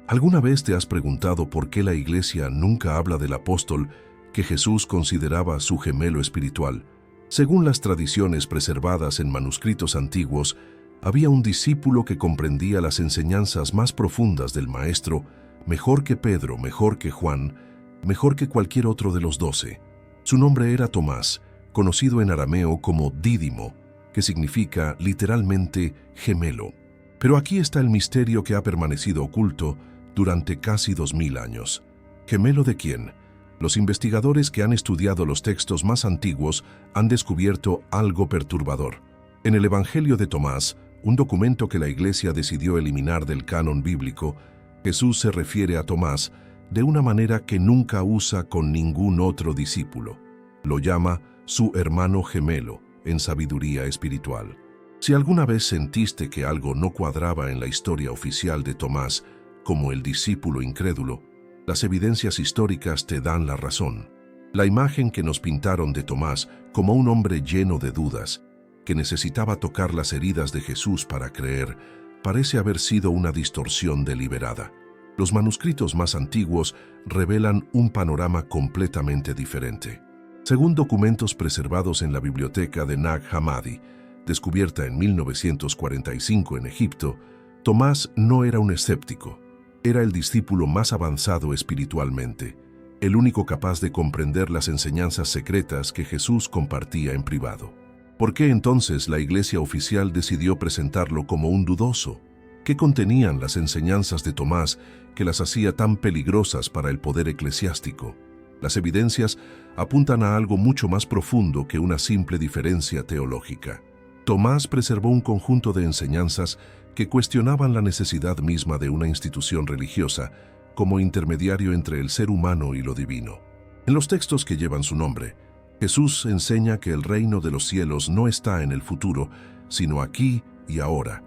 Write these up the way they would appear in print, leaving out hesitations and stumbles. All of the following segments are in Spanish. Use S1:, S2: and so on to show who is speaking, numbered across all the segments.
S1: ¿Alguna vez te has preguntado por qué la Iglesia nunca habla del apóstol que Jesús consideraba su gemelo espiritual? Según las tradiciones preservadas en manuscritos antiguos, había un discípulo que comprendía las enseñanzas más profundas del Maestro, mejor que Pedro, mejor que Juan, mejor que cualquier otro de los 12. Su nombre era Tomás, conocido en arameo como Dídimo, que significa literalmente gemelo. Pero aquí está el misterio que ha permanecido oculto durante casi 2000 años. ¿Gemelo de quién? Los investigadores que han estudiado los textos más antiguos han descubierto algo perturbador. En el Evangelio de Tomás, un documento que la Iglesia decidió eliminar del canon bíblico, Jesús se refiere a Tomás de una manera que nunca usa con ningún otro discípulo. Lo llama su hermano gemelo en sabiduría espiritual. Si alguna vez sentiste que algo no cuadraba en la historia oficial de Tomás como el discípulo incrédulo, las evidencias históricas te dan la razón. La imagen que nos pintaron de Tomás como un hombre lleno de dudas, que necesitaba tocar las heridas de Jesús para creer, parece haber sido una distorsión deliberada. Los manuscritos más antiguos revelan un panorama completamente diferente. Según documentos preservados en la biblioteca de Nag Hammadi, descubierta en 1945 en Egipto, Tomás no era un escéptico. Era el discípulo más avanzado espiritualmente, el único capaz de comprender las enseñanzas secretas que Jesús compartía en privado. ¿Por qué entonces la Iglesia oficial decidió presentarlo como un dudoso? ¿Qué contenían las enseñanzas de Tomás que las hacía tan peligrosas para el poder eclesiástico? Las evidencias apuntan a algo mucho más profundo que una simple diferencia teológica. Tomás preservó un conjunto de enseñanzas que cuestionaban la necesidad misma de una institución religiosa como intermediario entre el ser humano y lo divino. En los textos que llevan su nombre, Jesús enseña que el reino de los cielos no está en el futuro, sino aquí y ahora,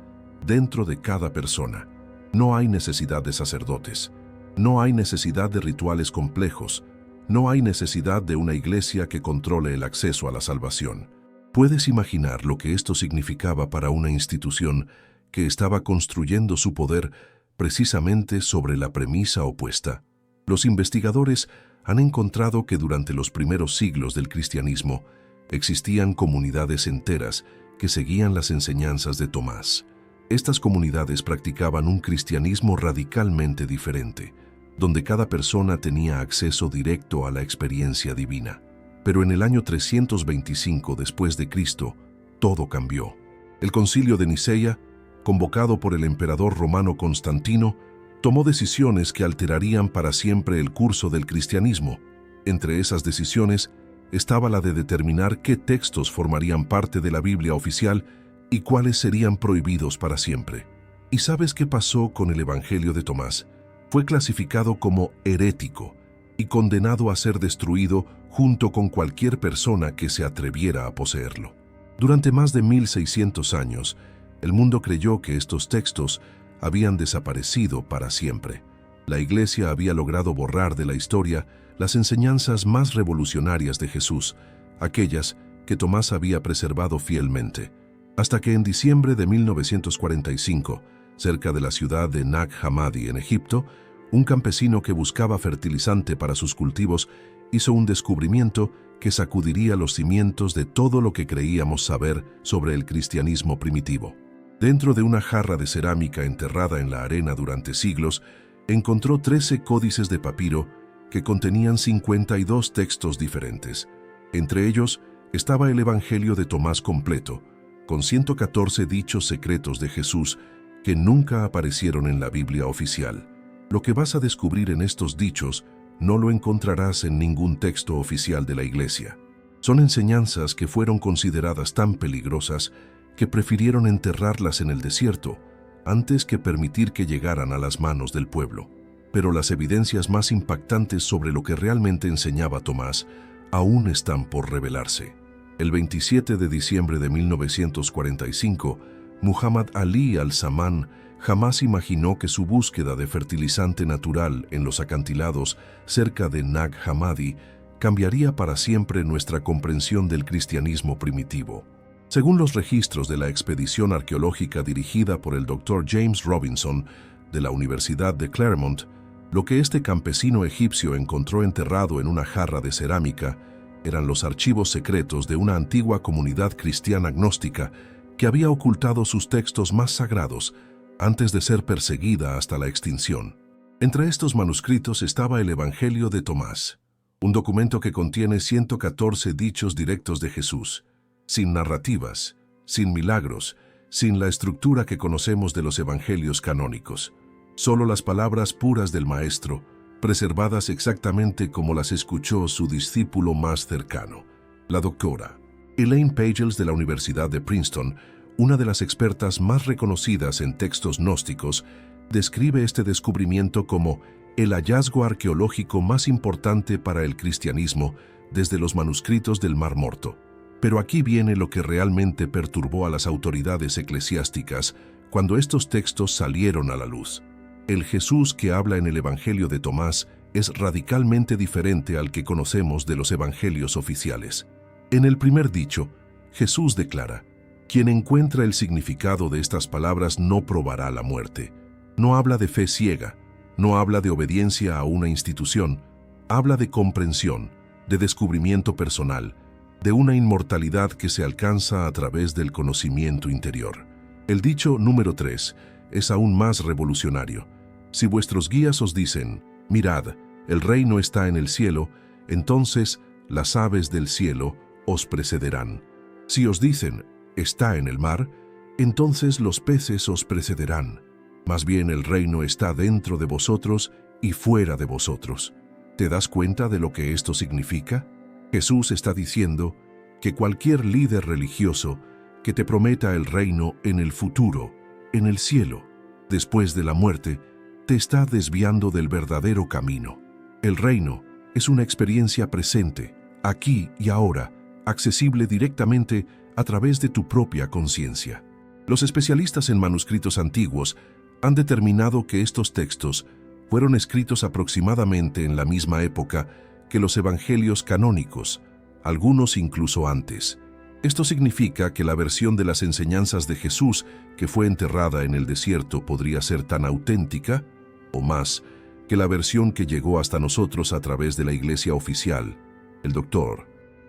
S1: dentro de cada persona. No hay necesidad de sacerdotes, no hay necesidad de rituales complejos, no hay necesidad de una iglesia que controle el acceso a la salvación. ¿Puedes imaginar lo que esto significaba para una institución que estaba construyendo su poder precisamente sobre la premisa opuesta? Los investigadores han encontrado que durante los primeros siglos del cristianismo existían comunidades enteras que seguían las enseñanzas de Tomás. Estas comunidades practicaban un cristianismo radicalmente diferente, donde cada persona tenía acceso directo a la experiencia divina. Pero en el año 325 después de Cristo, todo cambió. El Concilio de Nicea, convocado por el emperador romano Constantino, tomó decisiones que alterarían para siempre el curso del cristianismo. Entre esas decisiones estaba la de determinar qué textos formarían parte de la Biblia oficial y cuáles serían prohibidos para siempre. ¿Y sabes qué pasó con el Evangelio de Tomás? Fue clasificado como herético y condenado a ser destruido junto con cualquier persona que se atreviera a poseerlo. Durante más de 1600 años, el mundo creyó que estos textos habían desaparecido para siempre. La Iglesia había logrado borrar de la historia las enseñanzas más revolucionarias de Jesús, aquellas que Tomás había preservado fielmente, hasta que en diciembre de 1945, cerca de la ciudad de Nag Hammadi en Egipto, un campesino que buscaba fertilizante para sus cultivos hizo un descubrimiento que sacudiría los cimientos de todo lo que creíamos saber sobre el cristianismo primitivo. Dentro de una jarra de cerámica enterrada en la arena durante siglos, encontró 13 códices de papiro que contenían 52 textos diferentes. Entre ellos estaba el Evangelio de Tomás completo, con 114 dichos secretos de Jesús que nunca aparecieron en la Biblia oficial. Lo que vas a descubrir en estos dichos no lo encontrarás en ningún texto oficial de la Iglesia. Son enseñanzas que fueron consideradas tan peligrosas que prefirieron enterrarlas en el desierto antes que permitir que llegaran a las manos del pueblo. Pero las evidencias más impactantes sobre lo que realmente enseñaba Tomás aún están por revelarse. El 27 de diciembre de 1945, Muhammad Ali al-Zaman jamás imaginó que su búsqueda de fertilizante natural en los acantilados cerca de Nag Hammadi cambiaría para siempre nuestra comprensión del cristianismo primitivo. Según los registros de la expedición arqueológica dirigida por el Dr. James Robinson, de la Universidad de Claremont, lo que este campesino egipcio encontró enterrado en una jarra de cerámica eran los archivos secretos de una antigua comunidad cristiana gnóstica que había ocultado sus textos más sagrados antes de ser perseguida hasta la extinción. Entre estos manuscritos estaba el Evangelio de Tomás, un documento que contiene 114 dichos directos de Jesús, sin narrativas, sin milagros, sin la estructura que conocemos de los evangelios canónicos. Solo las palabras puras del Maestro, preservadas exactamente como las escuchó su discípulo más cercano, la doctora Elaine Pagels de la Universidad de Princeton, una de las expertas más reconocidas en textos gnósticos, describe este descubrimiento como el hallazgo arqueológico más importante para el cristianismo desde los manuscritos del Mar Morto. Pero aquí viene lo que realmente perturbó a las autoridades eclesiásticas cuando estos textos salieron a la luz. El Jesús que habla en el Evangelio de Tomás es radicalmente diferente al que conocemos de los evangelios oficiales. En el primer dicho, Jesús declara: quien encuentra el significado de estas palabras no probará la muerte. No habla de fe ciega, no habla de obediencia a una institución, habla de comprensión, de descubrimiento personal, de una inmortalidad que se alcanza a través del conocimiento interior. El dicho número 3 es aún más revolucionario. Si vuestros guías os dicen: mirad, el reino está en el cielo, entonces las aves del cielo os precederán. Si os dicen: está en el mar, entonces los peces os precederán. Más bien el reino está dentro de vosotros y fuera de vosotros. ¿Te das cuenta de lo que esto significa? Jesús está diciendo que cualquier líder religioso que te prometa el reino en el futuro, en el cielo, después de la muerte, te está desviando del verdadero camino. El reino es una experiencia presente, aquí y ahora, accesible directamente a través de tu propia conciencia. Los especialistas en manuscritos antiguos han determinado que estos textos fueron escritos aproximadamente en la misma época que los evangelios canónicos, algunos incluso antes. Esto significa que la versión de las enseñanzas de Jesús que fue enterrada en el desierto podría ser tan auténtica, o más, que la versión que llegó hasta nosotros a través de la Iglesia oficial. El doctor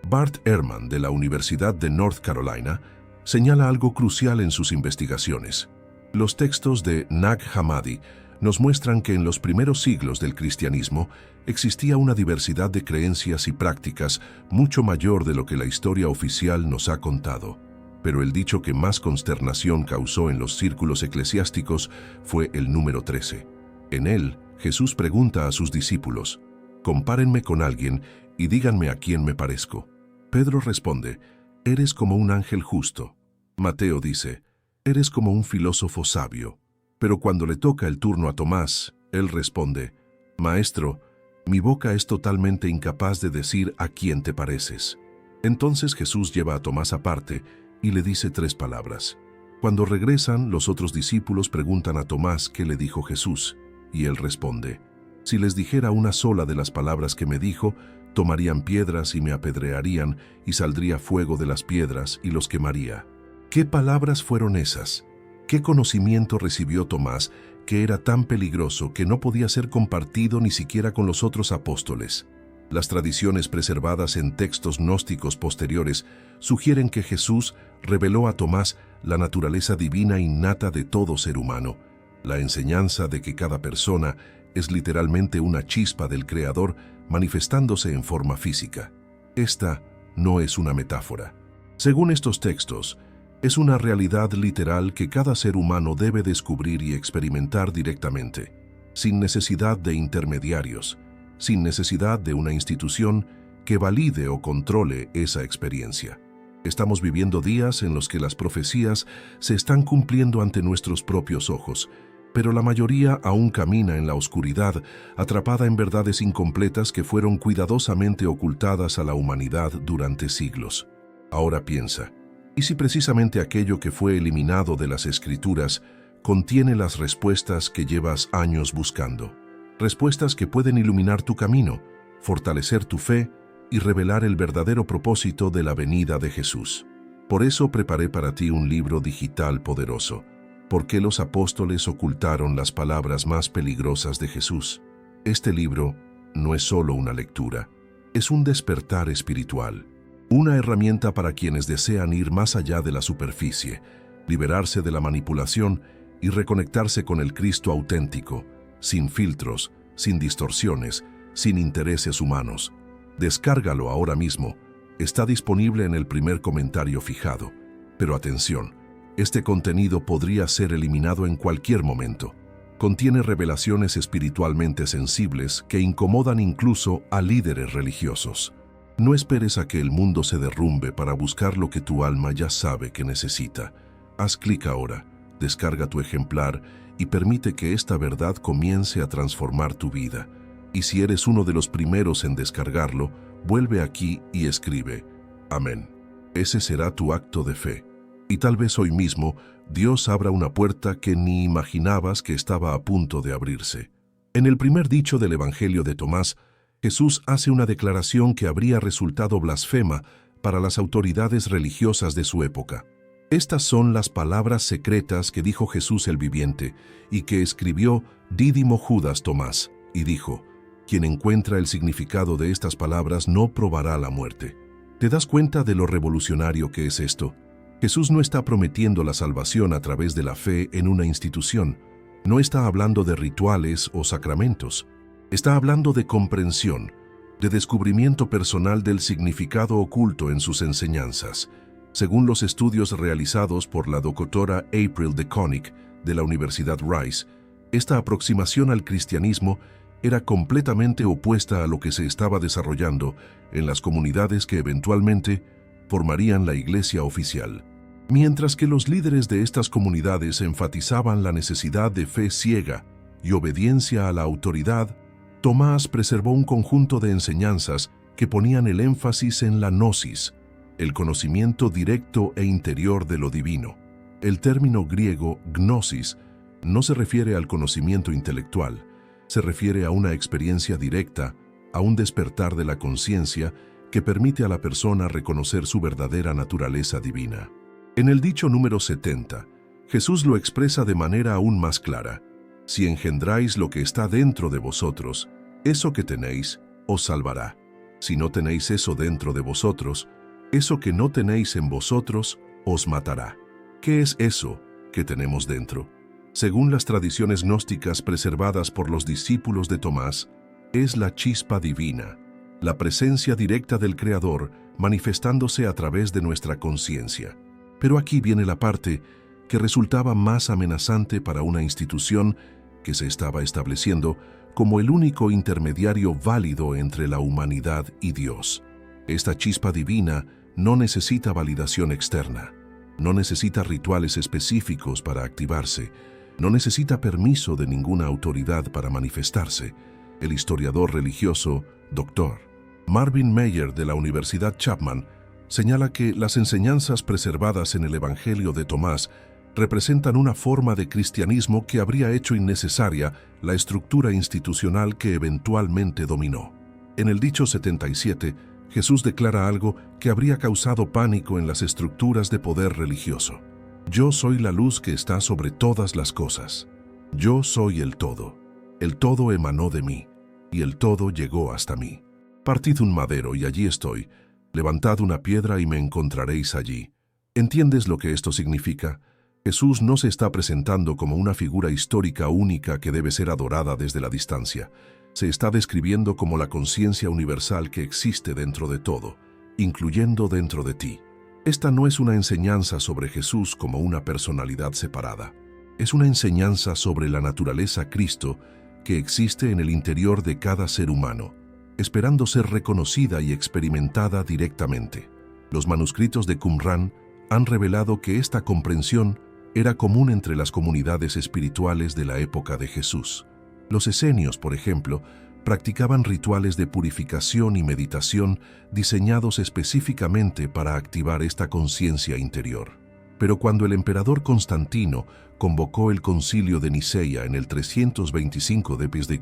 S1: Bart Ehrman de la Universidad de North Carolina señala algo crucial en sus investigaciones. Los textos de Nag Hammadi nos muestran que en los primeros siglos del cristianismo existía una diversidad de creencias y prácticas mucho mayor de lo que la historia oficial nos ha contado. Pero el dicho que más consternación causó en los círculos eclesiásticos fue el número 13. En él, Jesús pregunta a sus discípulos: compárenme con alguien y díganme a quién me parezco. Pedro responde: eres como un ángel justo. Mateo dice: eres como un filósofo sabio. Pero cuando le toca el turno a Tomás, él responde: Maestro, mi boca es totalmente incapaz de decir a quién te pareces. Entonces Jesús lleva a Tomás aparte y le dice 3 palabras. Cuando regresan, los otros discípulos preguntan a Tomás qué le dijo Jesús, y él responde: si les dijera una sola de las palabras que me dijo, tomarían piedras y me apedrearían, y saldría fuego de las piedras y los quemaría. ¿Qué palabras fueron esas? ¿Qué conocimiento recibió Tomás que era tan peligroso que no podía ser compartido ni siquiera con los otros apóstoles? Las tradiciones preservadas en textos gnósticos posteriores sugieren que Jesús reveló a Tomás la naturaleza divina innata de todo ser humano, la enseñanza de que cada persona es literalmente una chispa del Creador manifestándose en forma física. Esta no es una metáfora. Según estos textos, es una realidad literal que cada ser humano debe descubrir y experimentar directamente, sin necesidad de intermediarios, sin necesidad de una institución que valide o controle esa experiencia. Estamos viviendo días en los que las profecías se están cumpliendo ante nuestros propios ojos, pero la mayoría aún camina en la oscuridad, atrapada en verdades incompletas que fueron cuidadosamente ocultadas a la humanidad durante siglos. Ahora piensa: ¿y si precisamente aquello que fue eliminado de las Escrituras contiene las respuestas que llevas años buscando? Respuestas que pueden iluminar tu camino, fortalecer tu fe y revelar el verdadero propósito de la venida de Jesús. Por eso preparé para ti un libro digital poderoso. ¿Por qué los apóstoles ocultaron las palabras más peligrosas de Jesús? Este libro no es solo una lectura, es un despertar espiritual, una herramienta para quienes desean ir más allá de la superficie, liberarse de la manipulación y reconectarse con el Cristo auténtico, sin filtros, sin distorsiones, sin intereses humanos. Descárgalo ahora mismo. Está disponible en el primer comentario fijado. Pero atención, este contenido podría ser eliminado en cualquier momento. Contiene revelaciones espiritualmente sensibles que incomodan incluso a líderes religiosos. No esperes a que el mundo se derrumbe para buscar lo que tu alma ya sabe que necesita. Haz clic ahora, descarga tu ejemplar y permite que esta verdad comience a transformar tu vida. Y si eres uno de los primeros en descargarlo, vuelve aquí y escribe: Amén. Ese será tu acto de fe. Y tal vez hoy mismo Dios abra una puerta que ni imaginabas que estaba a punto de abrirse. En el primer dicho del Evangelio de Tomás, Jesús hace una declaración que habría resultado blasfema para las autoridades religiosas de su época. Estas son las palabras secretas que dijo Jesús el viviente y que escribió Dídimo Judas Tomás, y dijo: quien encuentra el significado de estas palabras no probará la muerte. ¿Te das cuenta de lo revolucionario que es esto? Jesús no está prometiendo la salvación a través de la fe en una institución. No está hablando de rituales o sacramentos. Está hablando de comprensión, de descubrimiento personal del significado oculto en sus enseñanzas. Según los estudios realizados por la doctora April de Konig de la Universidad Rice, esta aproximación al cristianismo era completamente opuesta a lo que se estaba desarrollando en las comunidades que eventualmente formarían la iglesia oficial. Mientras que los líderes de estas comunidades enfatizaban la necesidad de fe ciega y obediencia a la autoridad, Tomás preservó un conjunto de enseñanzas que ponían el énfasis en la gnosis, el conocimiento directo e interior de lo divino. El término griego gnosis no se refiere al conocimiento intelectual, se refiere a una experiencia directa, a un despertar de la conciencia que permite a la persona reconocer su verdadera naturaleza divina. En el dicho número 70, Jesús lo expresa de manera aún más clara: si engendráis lo que está dentro de vosotros, eso que tenéis os salvará. Si no tenéis eso dentro de vosotros, eso que no tenéis en vosotros os matará. ¿Qué es eso que tenemos dentro? Según las tradiciones gnósticas preservadas por los discípulos de Tomás, es la chispa divina, la presencia directa del Creador manifestándose a través de nuestra conciencia. Pero aquí viene la parte que resultaba más amenazante para una institución que se estaba estableciendo como el único intermediario válido entre la humanidad y Dios. Esta chispa divina no necesita validación externa, no necesita rituales específicos para activarse, no necesita permiso de ninguna autoridad para manifestarse. El historiador religioso, Dr. Marvin Meyer de la Universidad Chapman, señala que las enseñanzas preservadas en el Evangelio de Tomás representan una forma de cristianismo que habría hecho innecesaria la estructura institucional que eventualmente dominó. En el dicho 77, Jesús declara algo que habría causado pánico en las estructuras de poder religioso. Yo soy la luz que está sobre todas las cosas. Yo soy el todo. El todo emanó de mí, y el todo llegó hasta mí. Partid un madero y allí estoy. Levantad una piedra y me encontraréis allí. ¿Entiendes lo que esto significa? Jesús no se está presentando como una figura histórica única que debe ser adorada desde la distancia. Se está describiendo como la conciencia universal que existe dentro de todo, incluyendo dentro de ti. Esta no es una enseñanza sobre Jesús como una personalidad separada. Es una enseñanza sobre la naturaleza Cristo que existe en el interior de cada ser humano, esperando ser reconocida y experimentada directamente. Los manuscritos de Qumran han revelado que esta comprensión era común entre las comunidades espirituales de la época de Jesús. Los esenios, por ejemplo, practicaban rituales de purificación y meditación diseñados específicamente para activar esta conciencia interior. Pero cuando el emperador Constantino convocó el concilio de Nicea en el 325 d.C.,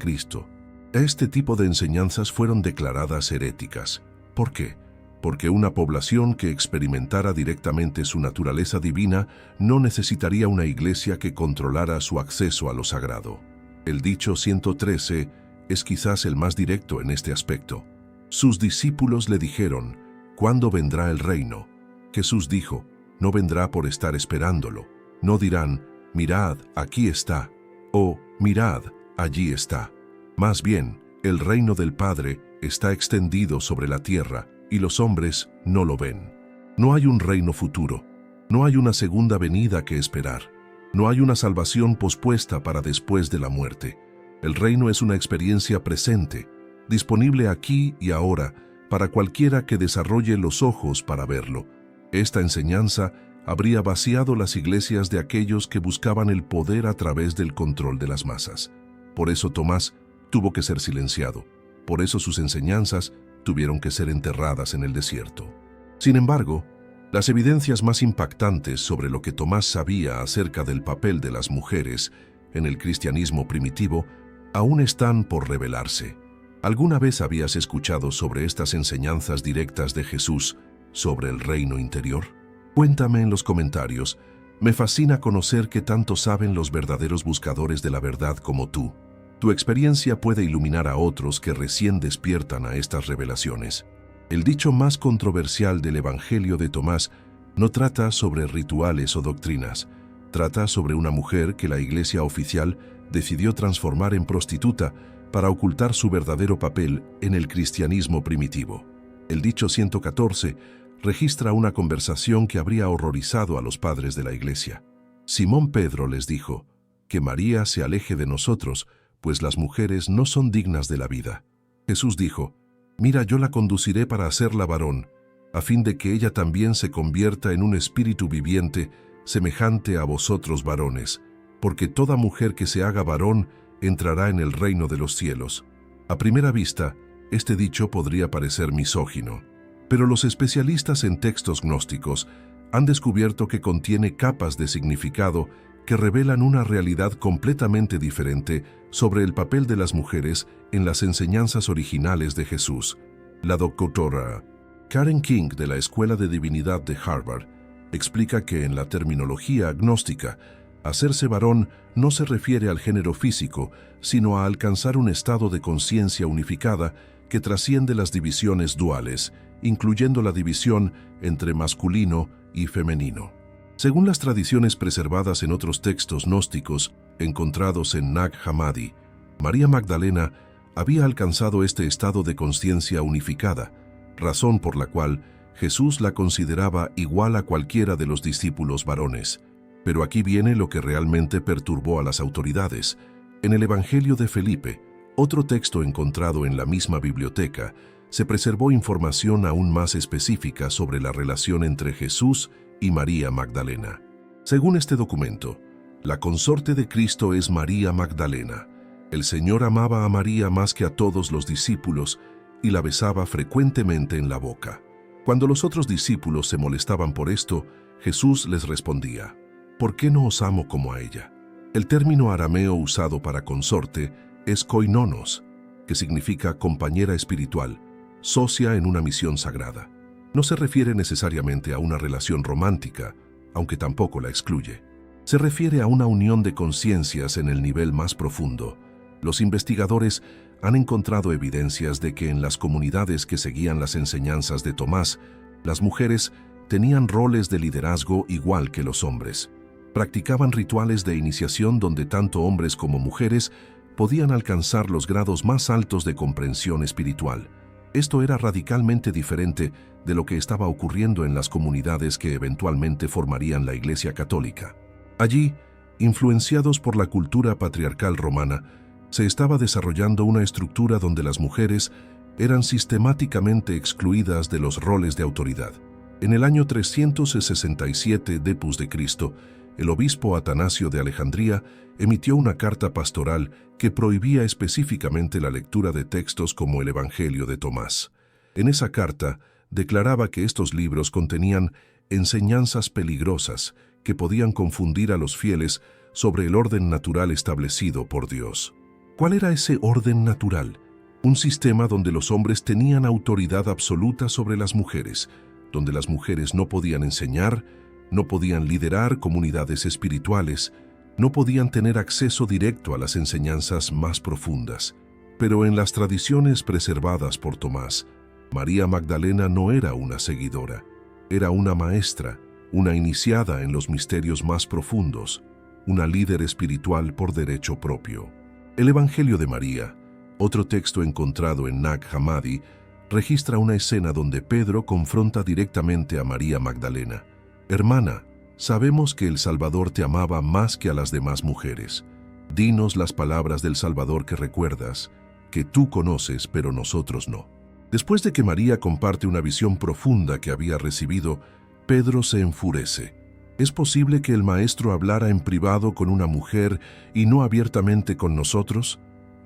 S1: este tipo de enseñanzas fueron declaradas heréticas. ¿Por qué? porque una población que experimentara directamente su naturaleza divina no necesitaría una iglesia que controlara su acceso a lo sagrado. El dicho 113 es quizás el más directo en este aspecto. Sus discípulos le dijeron, ¿cuándo vendrá el reino? Jesús dijo, no vendrá por estar esperándolo. No dirán, mirad, aquí está, o mirad, allí está. Más bien, el reino del Padre está extendido sobre la tierra y los hombres no lo ven. No hay un reino futuro, no hay una segunda venida que esperar, no hay una salvación pospuesta para después de la muerte. El reino es una experiencia presente, disponible aquí y ahora para cualquiera que desarrolle los ojos para verlo. Esta enseñanza habría vaciado las iglesias de aquellos que buscaban el poder a través del control de las masas. Por eso Tomás tuvo que ser silenciado. Por eso sus enseñanzas tuvieron que ser enterradas en el desierto. Sin embargo, las evidencias más impactantes sobre lo que Tomás sabía acerca del papel de las mujeres en el cristianismo primitivo aún están por revelarse. ¿Alguna vez habías escuchado sobre estas enseñanzas directas de Jesús sobre el reino interior? Cuéntame en los comentarios. Me fascina conocer qué tanto saben los verdaderos buscadores de la verdad como tú. Tu experiencia puede iluminar a otros que recién despiertan a estas revelaciones. El dicho más controversial del Evangelio de Tomás no trata sobre rituales o doctrinas. Trata sobre una mujer que la iglesia oficial decidió transformar en prostituta para ocultar su verdadero papel en el cristianismo primitivo. El dicho 114 registra una conversación que habría horrorizado a los padres de la iglesia. Simón Pedro les dijo, que María se aleje de nosotros, pues las mujeres no son dignas de la vida. Jesús dijo, mira, yo la conduciré para hacerla varón, a fin de que ella también se convierta en un espíritu viviente, semejante a vosotros varones, porque toda mujer que se haga varón entrará en el reino de los cielos. A primera vista, este dicho podría parecer misógino, pero los especialistas en textos gnósticos han descubierto que contiene capas de significado que revelan una realidad completamente diferente sobre el papel de las mujeres en las enseñanzas originales de Jesús. La doctora Karen King de la Escuela de Divinidad de Harvard explica que en la terminología gnóstica, hacerse varón no se refiere al género físico, sino a alcanzar un estado de conciencia unificada que trasciende las divisiones duales, incluyendo la división entre masculino y femenino. Según las tradiciones preservadas en otros textos gnósticos encontrados en Nag Hammadi, María Magdalena había alcanzado este estado de conciencia unificada, razón por la cual Jesús la consideraba igual a cualquiera de los discípulos varones. Pero aquí viene lo que realmente perturbó a las autoridades. En el Evangelio de Felipe, otro texto encontrado en la misma biblioteca, se preservó información aún más específica sobre la relación entre Jesús y María Magdalena. Según este documento, la consorte de Cristo es María Magdalena. El Señor amaba a María más que a todos los discípulos y la besaba frecuentemente en la boca. Cuando los otros discípulos se molestaban por esto, Jesús les respondía, ¿por qué no os amo como a ella? El término arameo usado para consorte es koinonos, que significa compañera espiritual, socia en una misión sagrada. No se refiere necesariamente a una relación romántica, aunque tampoco la excluye. Se refiere a una unión de conciencias en el nivel más profundo. Los investigadores han encontrado evidencias de que en las comunidades que seguían las enseñanzas de Tomás, las mujeres tenían roles de liderazgo igual que los hombres. Practicaban rituales de iniciación donde tanto hombres como mujeres podían alcanzar los grados más altos de comprensión espiritual. Esto era radicalmente diferente de lo que estaba ocurriendo en las comunidades que eventualmente formarían la Iglesia Católica. Allí, influenciados por la cultura patriarcal romana, se estaba desarrollando una estructura donde las mujeres eran sistemáticamente excluidas de los roles de autoridad. En el año 367 d.C., el obispo Atanasio de Alejandría emitió una carta pastoral que prohibía específicamente la lectura de textos como el Evangelio de Tomás. En esa carta declaraba que estos libros contenían enseñanzas peligrosas que podían confundir a los fieles sobre el orden natural establecido por Dios. ¿Cuál era ese orden natural? Un sistema donde los hombres tenían autoridad absoluta sobre las mujeres, donde las mujeres no podían enseñar, no podían liderar comunidades espirituales, no podían tener acceso directo a las enseñanzas más profundas. Pero en las tradiciones preservadas por Tomás, María Magdalena no era una seguidora, era una maestra, una iniciada en los misterios más profundos, una líder espiritual por derecho propio. El Evangelio de María, otro texto encontrado en Nag Hammadi, registra una escena donde Pedro confronta directamente a María Magdalena. Hermana, sabemos que el Salvador te amaba más que a las demás mujeres. Dinos las palabras del Salvador que recuerdas, que tú conoces pero nosotros no. Después de que María comparte una visión profunda que había recibido, Pedro se enfurece. ¿Es posible que el Maestro hablara en privado con una mujer y no abiertamente con nosotros?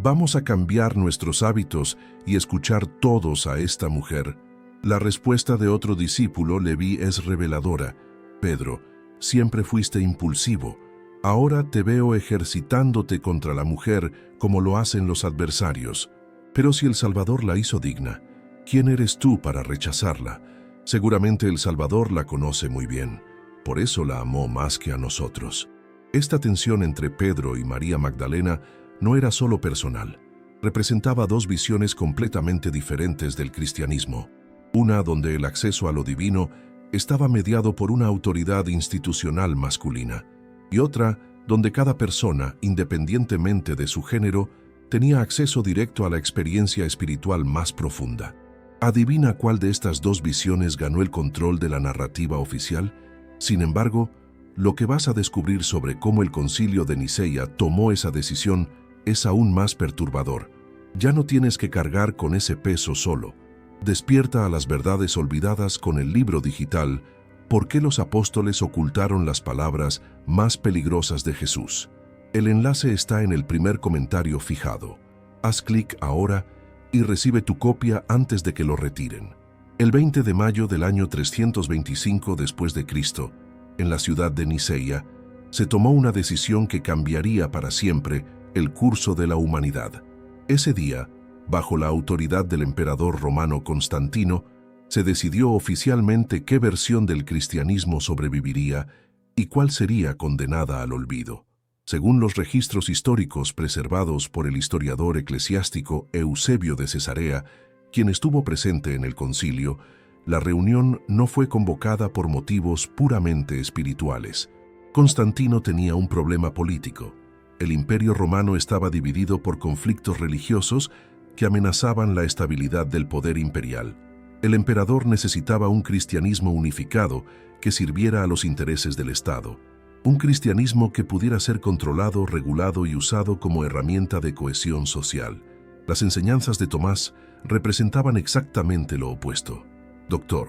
S1: ¿Vamos a cambiar nuestros hábitos y escuchar todos a esta mujer? La respuesta de otro discípulo, Leví, es reveladora. Pedro, siempre fuiste impulsivo. Ahora te veo ejercitándote contra la mujer como lo hacen los adversarios. Pero si el Salvador la hizo digna, ¿quién eres tú para rechazarla? Seguramente el Salvador la conoce muy bien. Por eso la amó más que a nosotros. Esta tensión entre Pedro y María Magdalena no era solo personal. Representaba dos visiones completamente diferentes del cristianismo. Una donde el acceso a lo divino estaba mediado por una autoridad institucional masculina, y otra donde cada persona, independientemente de su género, tenía acceso directo a la experiencia espiritual más profunda. ¿Adivina cuál de estas dos visiones ganó el control de la narrativa oficial? Sin embargo, lo que vas a descubrir sobre cómo el Concilio de Nicea tomó esa decisión es aún más perturbador. Ya no tienes que cargar con ese peso solo. Despierta a las verdades olvidadas con el libro digital ¿Por qué los apóstoles ocultaron las palabras más peligrosas de Jesús? El enlace está en el primer comentario fijado. Haz clic ahora y recibe tu copia antes de que lo retiren. El 20 de mayo del año 325 después de Cristo, en la ciudad de Nicea, se tomó una decisión que cambiaría para siempre el curso de la humanidad. Ese día, bajo la autoridad del emperador romano Constantino, se decidió oficialmente qué versión del cristianismo sobreviviría y cuál sería condenada al olvido. Según los registros históricos preservados por el historiador eclesiástico Eusebio de Cesarea, quien estuvo presente en el concilio, la reunión no fue convocada por motivos puramente espirituales. Constantino tenía un problema político. El Imperio Romano estaba dividido por conflictos religiosos que amenazaban la estabilidad del poder imperial. El emperador necesitaba un cristianismo unificado que sirviera a los intereses del Estado. Un cristianismo que pudiera ser controlado, regulado y usado como herramienta de cohesión social. Las enseñanzas de Tomás representaban exactamente lo opuesto. Dr.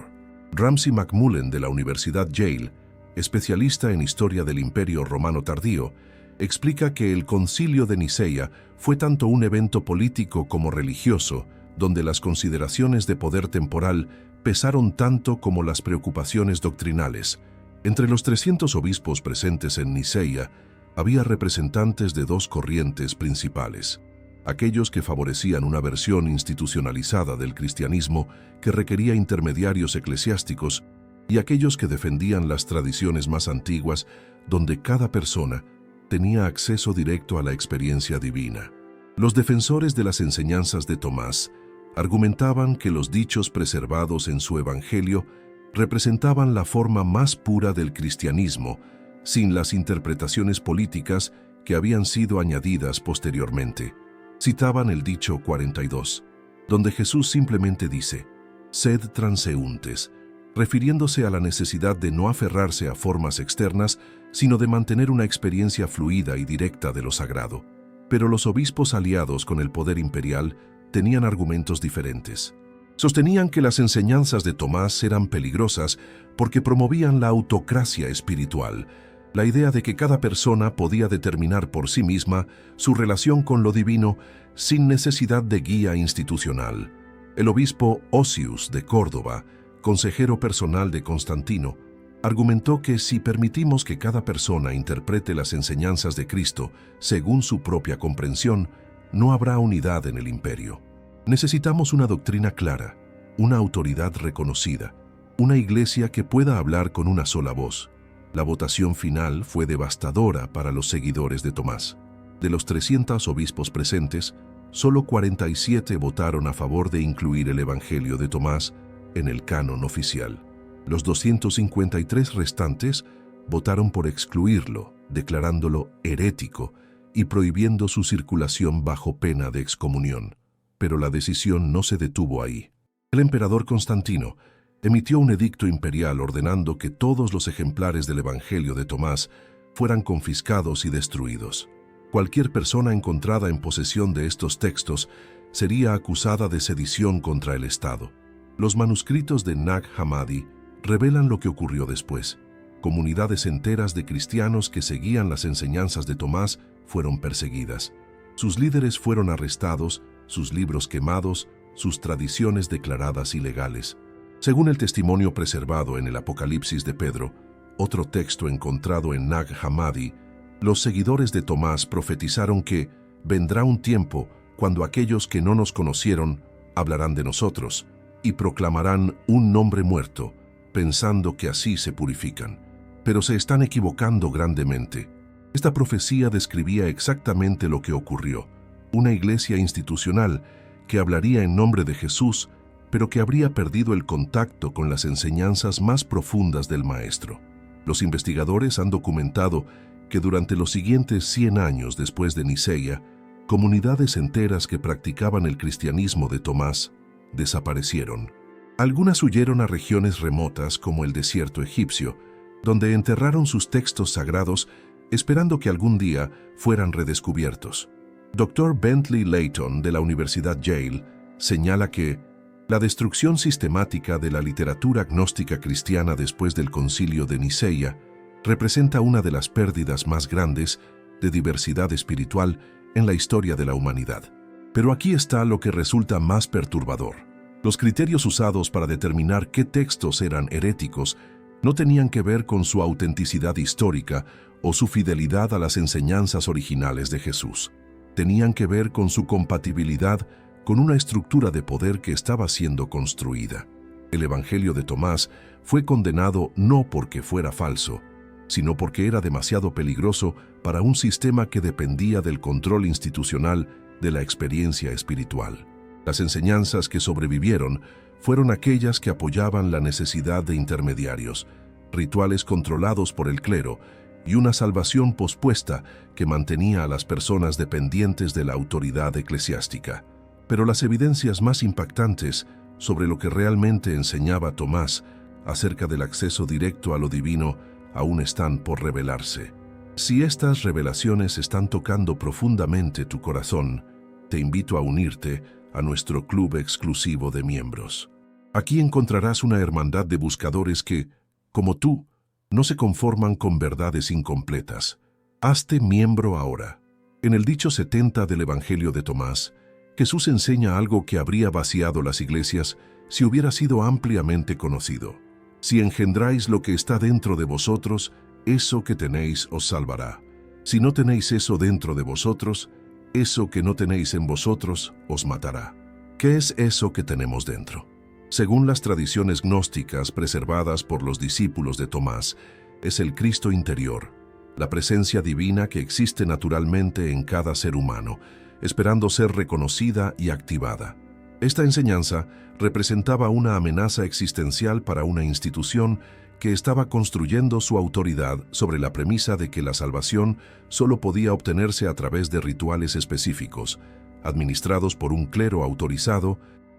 S1: Ramsay MacMullen de la Universidad Yale, especialista en historia del Imperio Romano tardío, explica que el Concilio de Nicea fue tanto un evento político como religioso, donde las consideraciones de poder temporal pesaron tanto como las preocupaciones doctrinales. Entre los 300 obispos presentes en Nicea, había representantes de dos corrientes principales: aquellos que favorecían una versión institucionalizada del cristianismo que requería intermediarios eclesiásticos, y aquellos que defendían las tradiciones más antiguas, donde cada persona tenía acceso directo a la experiencia divina. Los defensores de las enseñanzas de Tomás argumentaban que los dichos preservados en su Evangelio representaban la forma más pura del cristianismo, sin las interpretaciones políticas que habían sido añadidas posteriormente. Citaban el dicho 42, donde Jesús simplemente dice, «Sed transeúntes», refiriéndose a la necesidad de no aferrarse a formas externas, sino de mantener una experiencia fluida y directa de lo sagrado. Pero los obispos aliados con el poder imperial tenían argumentos diferentes. Sostenían que las enseñanzas de Tomás eran peligrosas porque promovían la autocracia espiritual, la idea de que cada persona podía determinar por sí misma su relación con lo divino sin necesidad de guía institucional. El obispo Osius de Córdoba, consejero personal de Constantino, argumentó que si permitimos que cada persona interprete las enseñanzas de Cristo según su propia comprensión, no habrá unidad en el imperio. Necesitamos una doctrina clara, una autoridad reconocida, una iglesia que pueda hablar con una sola voz. La votación final fue devastadora para los seguidores de Tomás. De los 300 obispos presentes, solo 47 votaron a favor de incluir el Evangelio de Tomás en el canon oficial. Los 253 restantes votaron por excluirlo, declarándolo herético y prohibiendo su circulación bajo pena de excomunión. Pero la decisión no se detuvo ahí. El emperador Constantino emitió un edicto imperial ordenando que todos los ejemplares del Evangelio de Tomás fueran confiscados y destruidos. Cualquier persona encontrada en posesión de estos textos sería acusada de sedición contra el Estado. Los manuscritos de Nag Hammadi revelan lo que ocurrió después. Comunidades enteras de cristianos que seguían las enseñanzas de Tomás fueron perseguidas. Sus líderes fueron arrestados, sus libros quemados, sus tradiciones declaradas ilegales. Según el testimonio preservado en el Apocalipsis de Pedro, otro texto encontrado en Nag Hammadi, los seguidores de Tomás profetizaron que vendrá un tiempo cuando aquellos que no nos conocieron hablarán de nosotros y proclamarán un nombre muerto, pensando que así se purifican. Pero se están equivocando grandemente. Esta profecía describía exactamente lo que ocurrió: una iglesia institucional que hablaría en nombre de Jesús, pero que habría perdido el contacto con las enseñanzas más profundas del Maestro. Los investigadores han documentado que durante los siguientes 100 años después de Nicea, comunidades enteras que practicaban el cristianismo de Tomás desaparecieron. Algunas huyeron a regiones remotas como el desierto egipcio, donde enterraron sus textos sagrados esperando que algún día fueran redescubiertos. Dr. Bentley Layton de la Universidad Yale señala que la destrucción sistemática de la literatura gnóstica cristiana después del Concilio de Nicea representa una de las pérdidas más grandes de diversidad espiritual en la historia de la humanidad. Pero aquí está lo que resulta más perturbador. Los criterios usados para determinar qué textos eran heréticos no tenían que ver con su autenticidad histórica o su fidelidad a las enseñanzas originales de Jesús. Tenían que ver con su compatibilidad con una estructura de poder que estaba siendo construida. El Evangelio de Tomás fue condenado no porque fuera falso, sino porque era demasiado peligroso para un sistema que dependía del control institucional de la experiencia espiritual. Las enseñanzas que sobrevivieron fueron aquellas que apoyaban la necesidad de intermediarios, rituales controlados por el clero y una salvación pospuesta que mantenía a las personas dependientes de la autoridad eclesiástica. Pero las evidencias más impactantes sobre lo que realmente enseñaba Tomás acerca del acceso directo a lo divino aún están por revelarse. Si estas revelaciones están tocando profundamente tu corazón, te invito a unirte a nuestro club exclusivo de miembros. Aquí encontrarás una hermandad de buscadores que, como tú, no se conforman con verdades incompletas. Hazte miembro ahora. En el dicho 70 del Evangelio de Tomás, Jesús enseña algo que habría vaciado las iglesias si hubiera sido ampliamente conocido. Si engendráis lo que está dentro de vosotros, eso que tenéis os salvará. Si no tenéis eso dentro de vosotros, eso que no tenéis en vosotros os matará. ¿Qué es eso que tenemos dentro? Según las tradiciones gnósticas preservadas por los discípulos de Tomás, es el Cristo interior, la presencia divina que existe naturalmente en cada ser humano, esperando ser reconocida y activada. Esta enseñanza representaba una amenaza existencial para una institución que estaba construyendo su autoridad sobre la premisa de que la salvación solo podía obtenerse a través de rituales específicos, administrados por un clero autorizado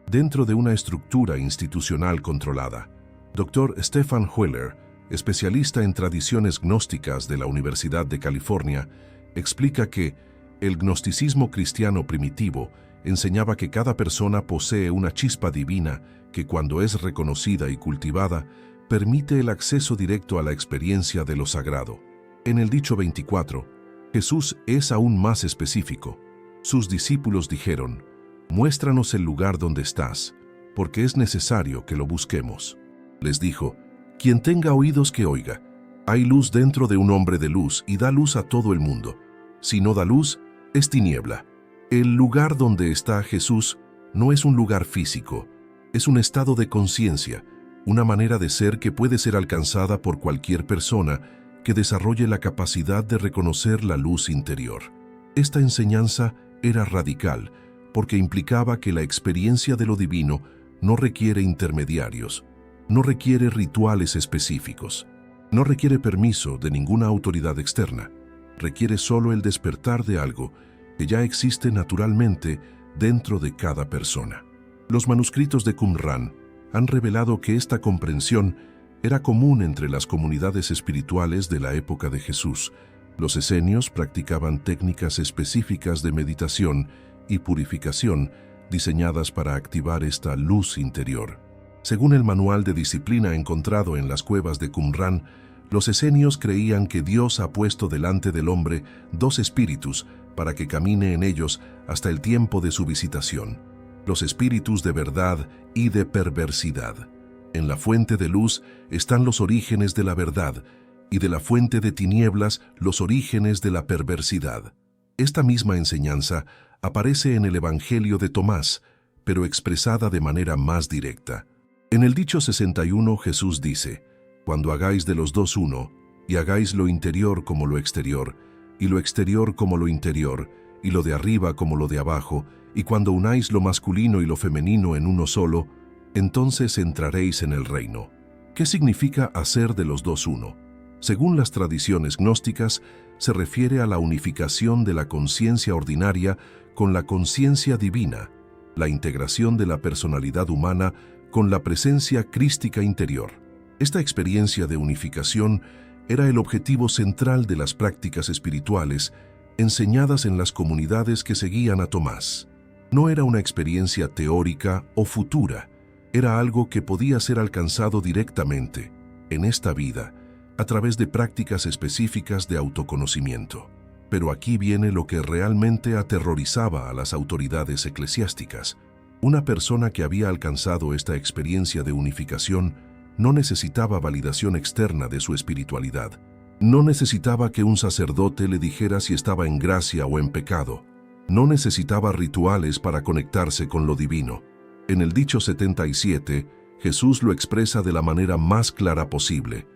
S1: dentro de una estructura institucional controlada. Dr. Stephan Hoeller, especialista en tradiciones gnósticas de la Universidad de California, explica que el gnosticismo cristiano primitivo enseñaba que cada persona posee una chispa divina que, cuando es reconocida y cultivada, permite el acceso directo a la experiencia de lo sagrado. En el dicho 24, Jesús es aún más específico. Sus discípulos dijeron: «Muéstranos el lugar donde estás, porque es necesario que lo busquemos». Les dijo: «Quien tenga oídos que oiga. Hay luz dentro de un hombre de luz y da luz a todo el mundo. Si no da luz, es tiniebla». El lugar donde está Jesús no es un lugar físico, es un estado de conciencia, una manera de ser que puede ser alcanzada por cualquier persona que desarrolle la capacidad de reconocer la luz interior. Esta enseñanza era radical porque implicaba que la experiencia de lo divino no requiere intermediarios, no requiere rituales específicos, no requiere permiso de ninguna autoridad externa, requiere solo el despertar de algo que ya existe naturalmente dentro de cada persona. Los manuscritos de Qumrán han revelado que esta comprensión era común entre las comunidades espirituales de la época de Jesús. Los esenios practicaban técnicas específicas de meditación y purificación diseñadas para activar esta luz interior. Según el manual de disciplina encontrado en las cuevas de Qumrán, los esenios creían que Dios ha puesto delante del hombre dos espíritus para que camine en ellos hasta el tiempo de su visitación: los espíritus de verdad y de perversidad. En la fuente de luz están los orígenes de la verdad, y de la fuente de tinieblas los orígenes de la perversidad. Esta misma enseñanza aparece en el Evangelio de Tomás, pero expresada de manera más directa. En el dicho 61 Jesús dice: «Cuando hagáis de los dos uno, y hagáis lo interior como lo exterior, y lo exterior como lo interior, y lo de arriba como lo de abajo, y cuando unáis lo masculino y lo femenino en uno solo, entonces entraréis en el reino». ¿Qué significa hacer de los dos uno? Según las tradiciones gnósticas, se refiere a la unificación de la conciencia ordinaria con la conciencia divina, la integración de la personalidad humana con la presencia crística interior. Esta experiencia de unificación era el objetivo central de las prácticas espirituales enseñadas en las comunidades que seguían a Tomás. No era una experiencia teórica o futura, era algo que podía ser alcanzado directamente, en esta vida, a través de prácticas específicas de autoconocimiento. Pero aquí viene lo que realmente aterrorizaba a las autoridades eclesiásticas. Una persona que había alcanzado esta experiencia de unificación no necesitaba validación externa de su espiritualidad. No necesitaba que un sacerdote le dijera si estaba en gracia o en pecado. No necesitaba rituales para conectarse con lo divino. En el dicho 77, Jesús lo expresa de la manera más clara posible: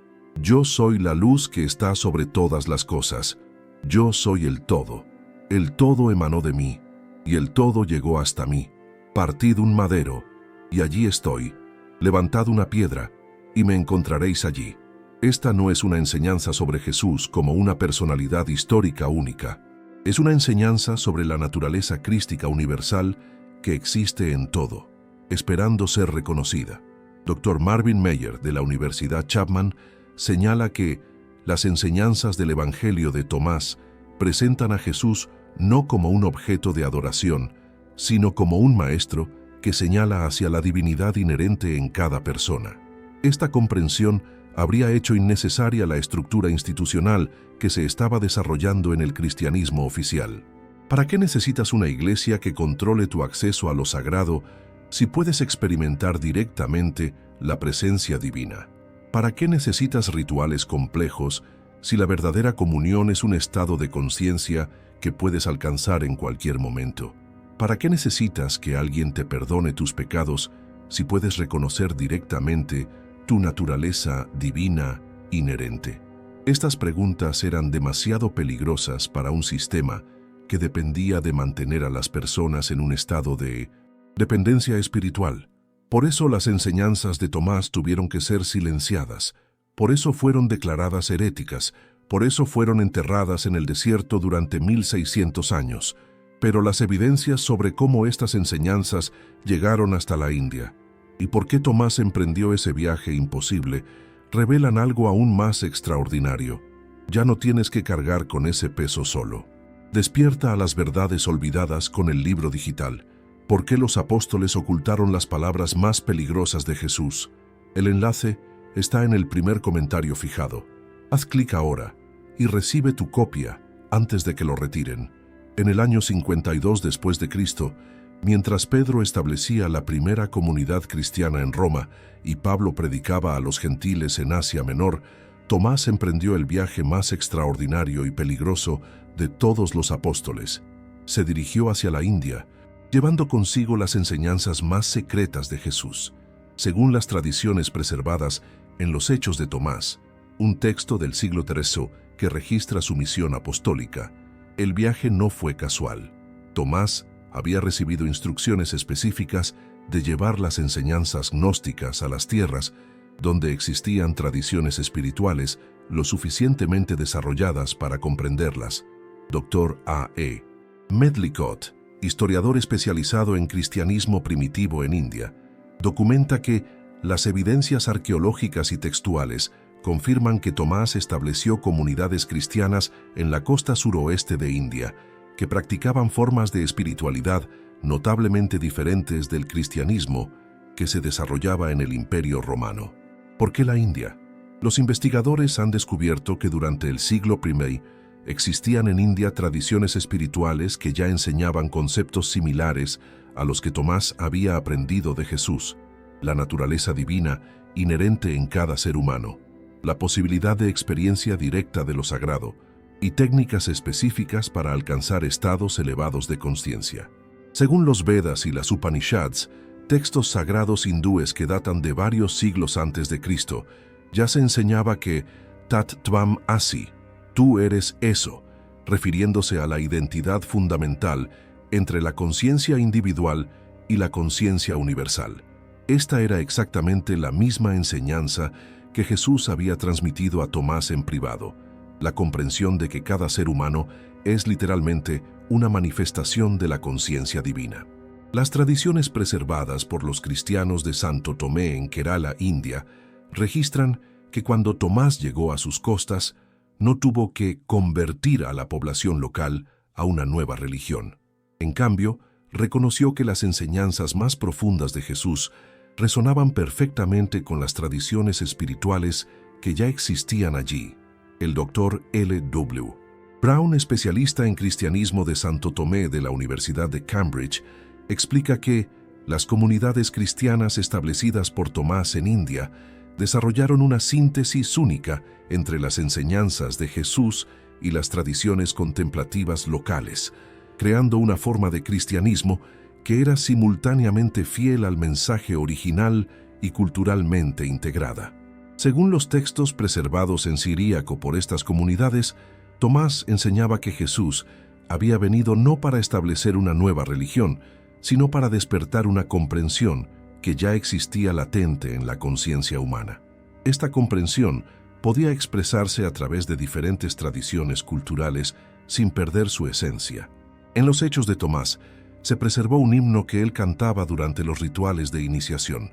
S1: «Yo soy la luz que está sobre todas las cosas. Yo soy el todo. El todo emanó de mí, y el todo llegó hasta mí. Partid un madero, y allí estoy. Levantad una piedra, y me encontraréis allí». Esta no es una enseñanza sobre Jesús como una personalidad histórica única. Es una enseñanza sobre la naturaleza crística universal que existe en todo, esperando ser reconocida. Dr. Marvin Meyer, de la Universidad Chapman, señala que las enseñanzas del Evangelio de Tomás presentan a Jesús no como un objeto de adoración, sino como un maestro que señala hacia la divinidad inherente en cada persona. Esta comprensión habría hecho innecesaria la estructura institucional que se estaba desarrollando en el cristianismo oficial. ¿Para qué necesitas una iglesia que controle tu acceso a lo sagrado si puedes experimentar directamente la presencia divina? ¿Para qué necesitas rituales complejos si la verdadera comunión es un estado de conciencia que puedes alcanzar en cualquier momento? ¿Para qué necesitas que alguien te perdone tus pecados si puedes reconocer directamente tu naturaleza divina inherente? Estas preguntas eran demasiado peligrosas para un sistema que dependía de mantener a las personas en un estado de dependencia espiritual. Por eso las enseñanzas de Tomás tuvieron que ser silenciadas, por eso fueron declaradas heréticas, por eso fueron enterradas en el desierto durante 1600 años. Pero las evidencias sobre cómo estas enseñanzas llegaron hasta la India y por qué Tomás emprendió ese viaje imposible revelan algo aún más extraordinario. Ya no tienes que cargar con ese peso solo. Despierta a las verdades olvidadas con el libro digital. ¿Por qué los apóstoles ocultaron las palabras más peligrosas de Jesús? El enlace está en el primer comentario fijado. Haz clic ahora y recibe tu copia antes de que lo retiren. En el año 52 después de Cristo, mientras Pedro establecía la primera comunidad cristiana en Roma y Pablo predicaba a los gentiles en Asia Menor, Tomás emprendió el viaje más extraordinario y peligroso de todos los apóstoles. Se dirigió hacia la India, llevando consigo las enseñanzas más secretas de Jesús. Según las tradiciones preservadas en los Hechos de Tomás, un texto del siglo III que registra su misión apostólica, el viaje no fue casual. Tomás había recibido instrucciones específicas de llevar las enseñanzas gnósticas a las tierras donde existían tradiciones espirituales lo suficientemente desarrolladas para comprenderlas. Dr. A. E. Medlicott, historiador especializado en cristianismo primitivo en India, documenta que las evidencias arqueológicas y textuales confirman que Tomás estableció comunidades cristianas en la costa suroeste de India, que practicaban formas de espiritualidad notablemente diferentes del cristianismo que se desarrollaba en el Imperio Romano. ¿Por qué la India? Los investigadores han descubierto que durante el siglo I existían en India tradiciones espirituales que ya enseñaban conceptos similares a los que Tomás había aprendido de Jesús: la naturaleza divina inherente en cada ser humano, la posibilidad de experiencia directa de lo sagrado y técnicas específicas para alcanzar estados elevados de conciencia. Según los Vedas y las Upanishads, textos sagrados hindúes que datan de varios siglos antes de Cristo, ya se enseñaba que Tat Tvam Asi, tú eres eso, refiriéndose a la identidad fundamental entre la conciencia individual y la conciencia universal. Esta era exactamente la misma enseñanza que Jesús había transmitido a Tomás en privado, la comprensión de que cada ser humano es literalmente una manifestación de la conciencia divina. Las tradiciones preservadas por los cristianos de Santo Tomé en Kerala, India, registran que cuando Tomás llegó a sus costas, no tuvo que convertir a la población local a una nueva religión. En cambio, reconoció que las enseñanzas más profundas de Jesús resonaban perfectamente con las tradiciones espirituales que ya existían allí. El Dr. L. W. Brown, especialista en cristianismo de Santo Tomé de la Universidad de Cambridge, explica que las comunidades cristianas establecidas por Tomás en India desarrollaron una síntesis única entre las enseñanzas de Jesús y las tradiciones contemplativas locales, creando una forma de cristianismo que era simultáneamente fiel al mensaje original y culturalmente integrada. Según los textos preservados en siríaco por estas comunidades, Tomás enseñaba que Jesús había venido no para establecer una nueva religión, sino para despertar una comprensión que ya existía latente en la conciencia humana. Esta comprensión podía expresarse a través de diferentes tradiciones culturales sin perder su esencia. En los Hechos de Tomás se preservó un himno que él cantaba durante los rituales de iniciación: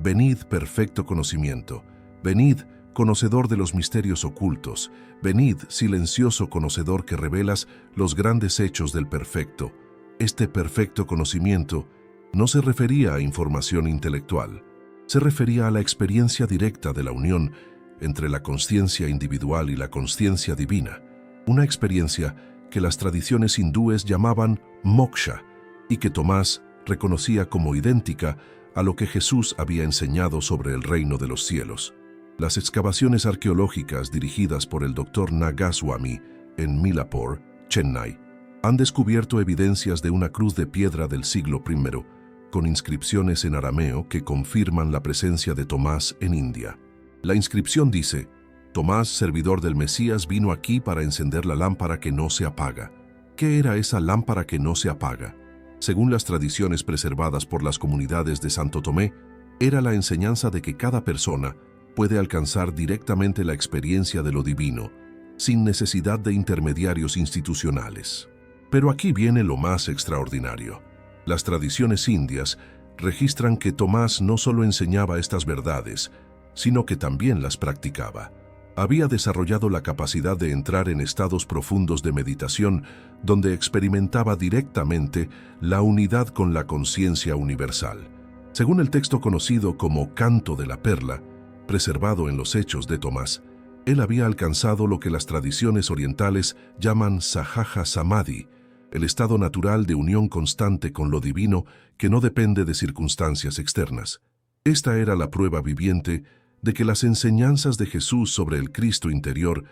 S1: «Venid, perfecto conocimiento, venid, conocedor de los misterios ocultos, venid, silencioso conocedor que revelas los grandes hechos del perfecto». Este perfecto conocimiento no se refería a información intelectual, se refería a la experiencia directa de la unión entre la consciencia individual y la consciencia divina, una experiencia que las tradiciones hindúes llamaban moksha y que Tomás reconocía como idéntica a lo que Jesús había enseñado sobre el reino de los cielos. Las excavaciones arqueológicas dirigidas por el Dr. Nagaswamy en Milapur, Chennai, han descubierto evidencias de una cruz de piedra del siglo I, con inscripciones en arameo que confirman la presencia de Tomás en India. La inscripción dice: «Tomás, servidor del Mesías, vino aquí para encender la lámpara que no se apaga». ¿Qué era esa lámpara que no se apaga? Según las tradiciones preservadas por las comunidades de Santo Tomé, era la enseñanza de que cada persona puede alcanzar directamente la experiencia de lo divino, sin necesidad de intermediarios institucionales. Pero aquí viene lo más extraordinario. Las tradiciones indias registran que Tomás no solo enseñaba estas verdades, sino que también las practicaba. Había desarrollado la capacidad de entrar en estados profundos de meditación donde experimentaba directamente la unidad con la conciencia universal. Según el texto conocido como Canto de la Perla, preservado en los Hechos de Tomás, él había alcanzado lo que las tradiciones orientales llaman Sahaja Samadhi, el estado natural de unión constante con lo divino que no depende de circunstancias externas. Esta era la prueba viviente de que las enseñanzas de Jesús sobre el Cristo interior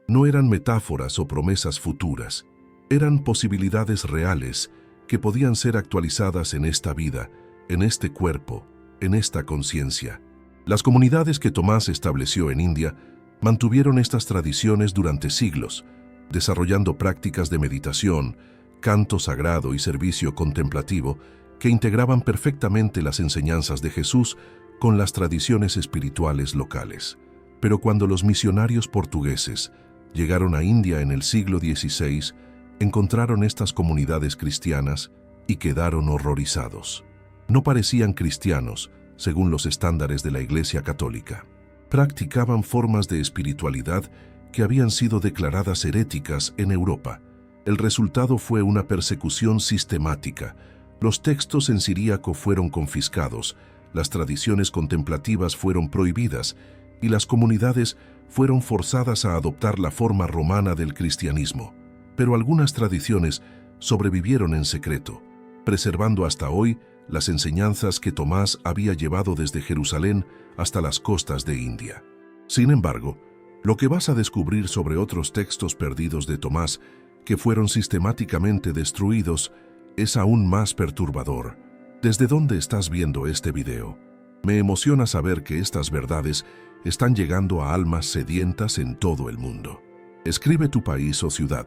S1: no eran metáforas o promesas futuras, eran posibilidades reales que podían ser actualizadas en esta vida, en este cuerpo, en esta conciencia. Las comunidades que Tomás estableció en India mantuvieron estas tradiciones durante siglos, desarrollando prácticas de meditación, canto sagrado y servicio contemplativo que integraban perfectamente las enseñanzas de Jesús con las tradiciones espirituales locales. Pero cuando los misionarios portugueses llegaron a India en el siglo XVI, encontraron estas comunidades cristianas y quedaron horrorizados. No parecían cristianos, según los estándares de la Iglesia Católica. Practicaban formas de espiritualidad que habían sido declaradas heréticas en Europa. El resultado fue una persecución sistemática. Los textos en siríaco fueron confiscados, las tradiciones contemplativas fueron prohibidas y las comunidades fueron forzadas a adoptar la forma romana del cristianismo. Pero algunas tradiciones sobrevivieron en secreto, preservando hasta hoy las enseñanzas que Tomás había llevado desde Jerusalén hasta las costas de India. Sin embargo, lo que vas a descubrir sobre otros textos perdidos de Tomás que fueron sistemáticamente destruidos es aún más perturbador. ¿Desde dónde estás viendo este video? Me emociona saber que estas verdades están llegando a almas sedientas en todo el mundo. Escribe tu país o ciudad.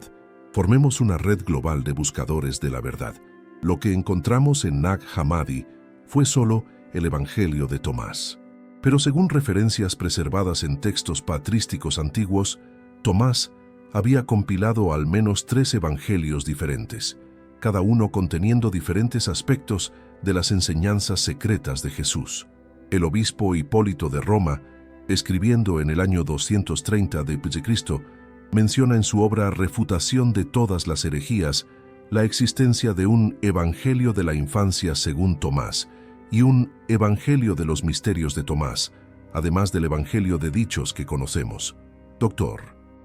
S1: Formemos una red global de buscadores de la verdad. Lo que encontramos en Nag Hammadi fue solo el Evangelio de Tomás. Pero según referencias preservadas en textos patrísticos antiguos, Tomás había compilado al menos 3 evangelios diferentes, cada uno conteniendo diferentes aspectos de las enseñanzas secretas de Jesús. El obispo Hipólito de Roma, escribiendo en el año 230 d.C., menciona en su obra Refutación de todas las herejías la existencia de un Evangelio de la infancia según Tomás y un Evangelio de los misterios de Tomás, además del Evangelio de dichos que conocemos. Dr.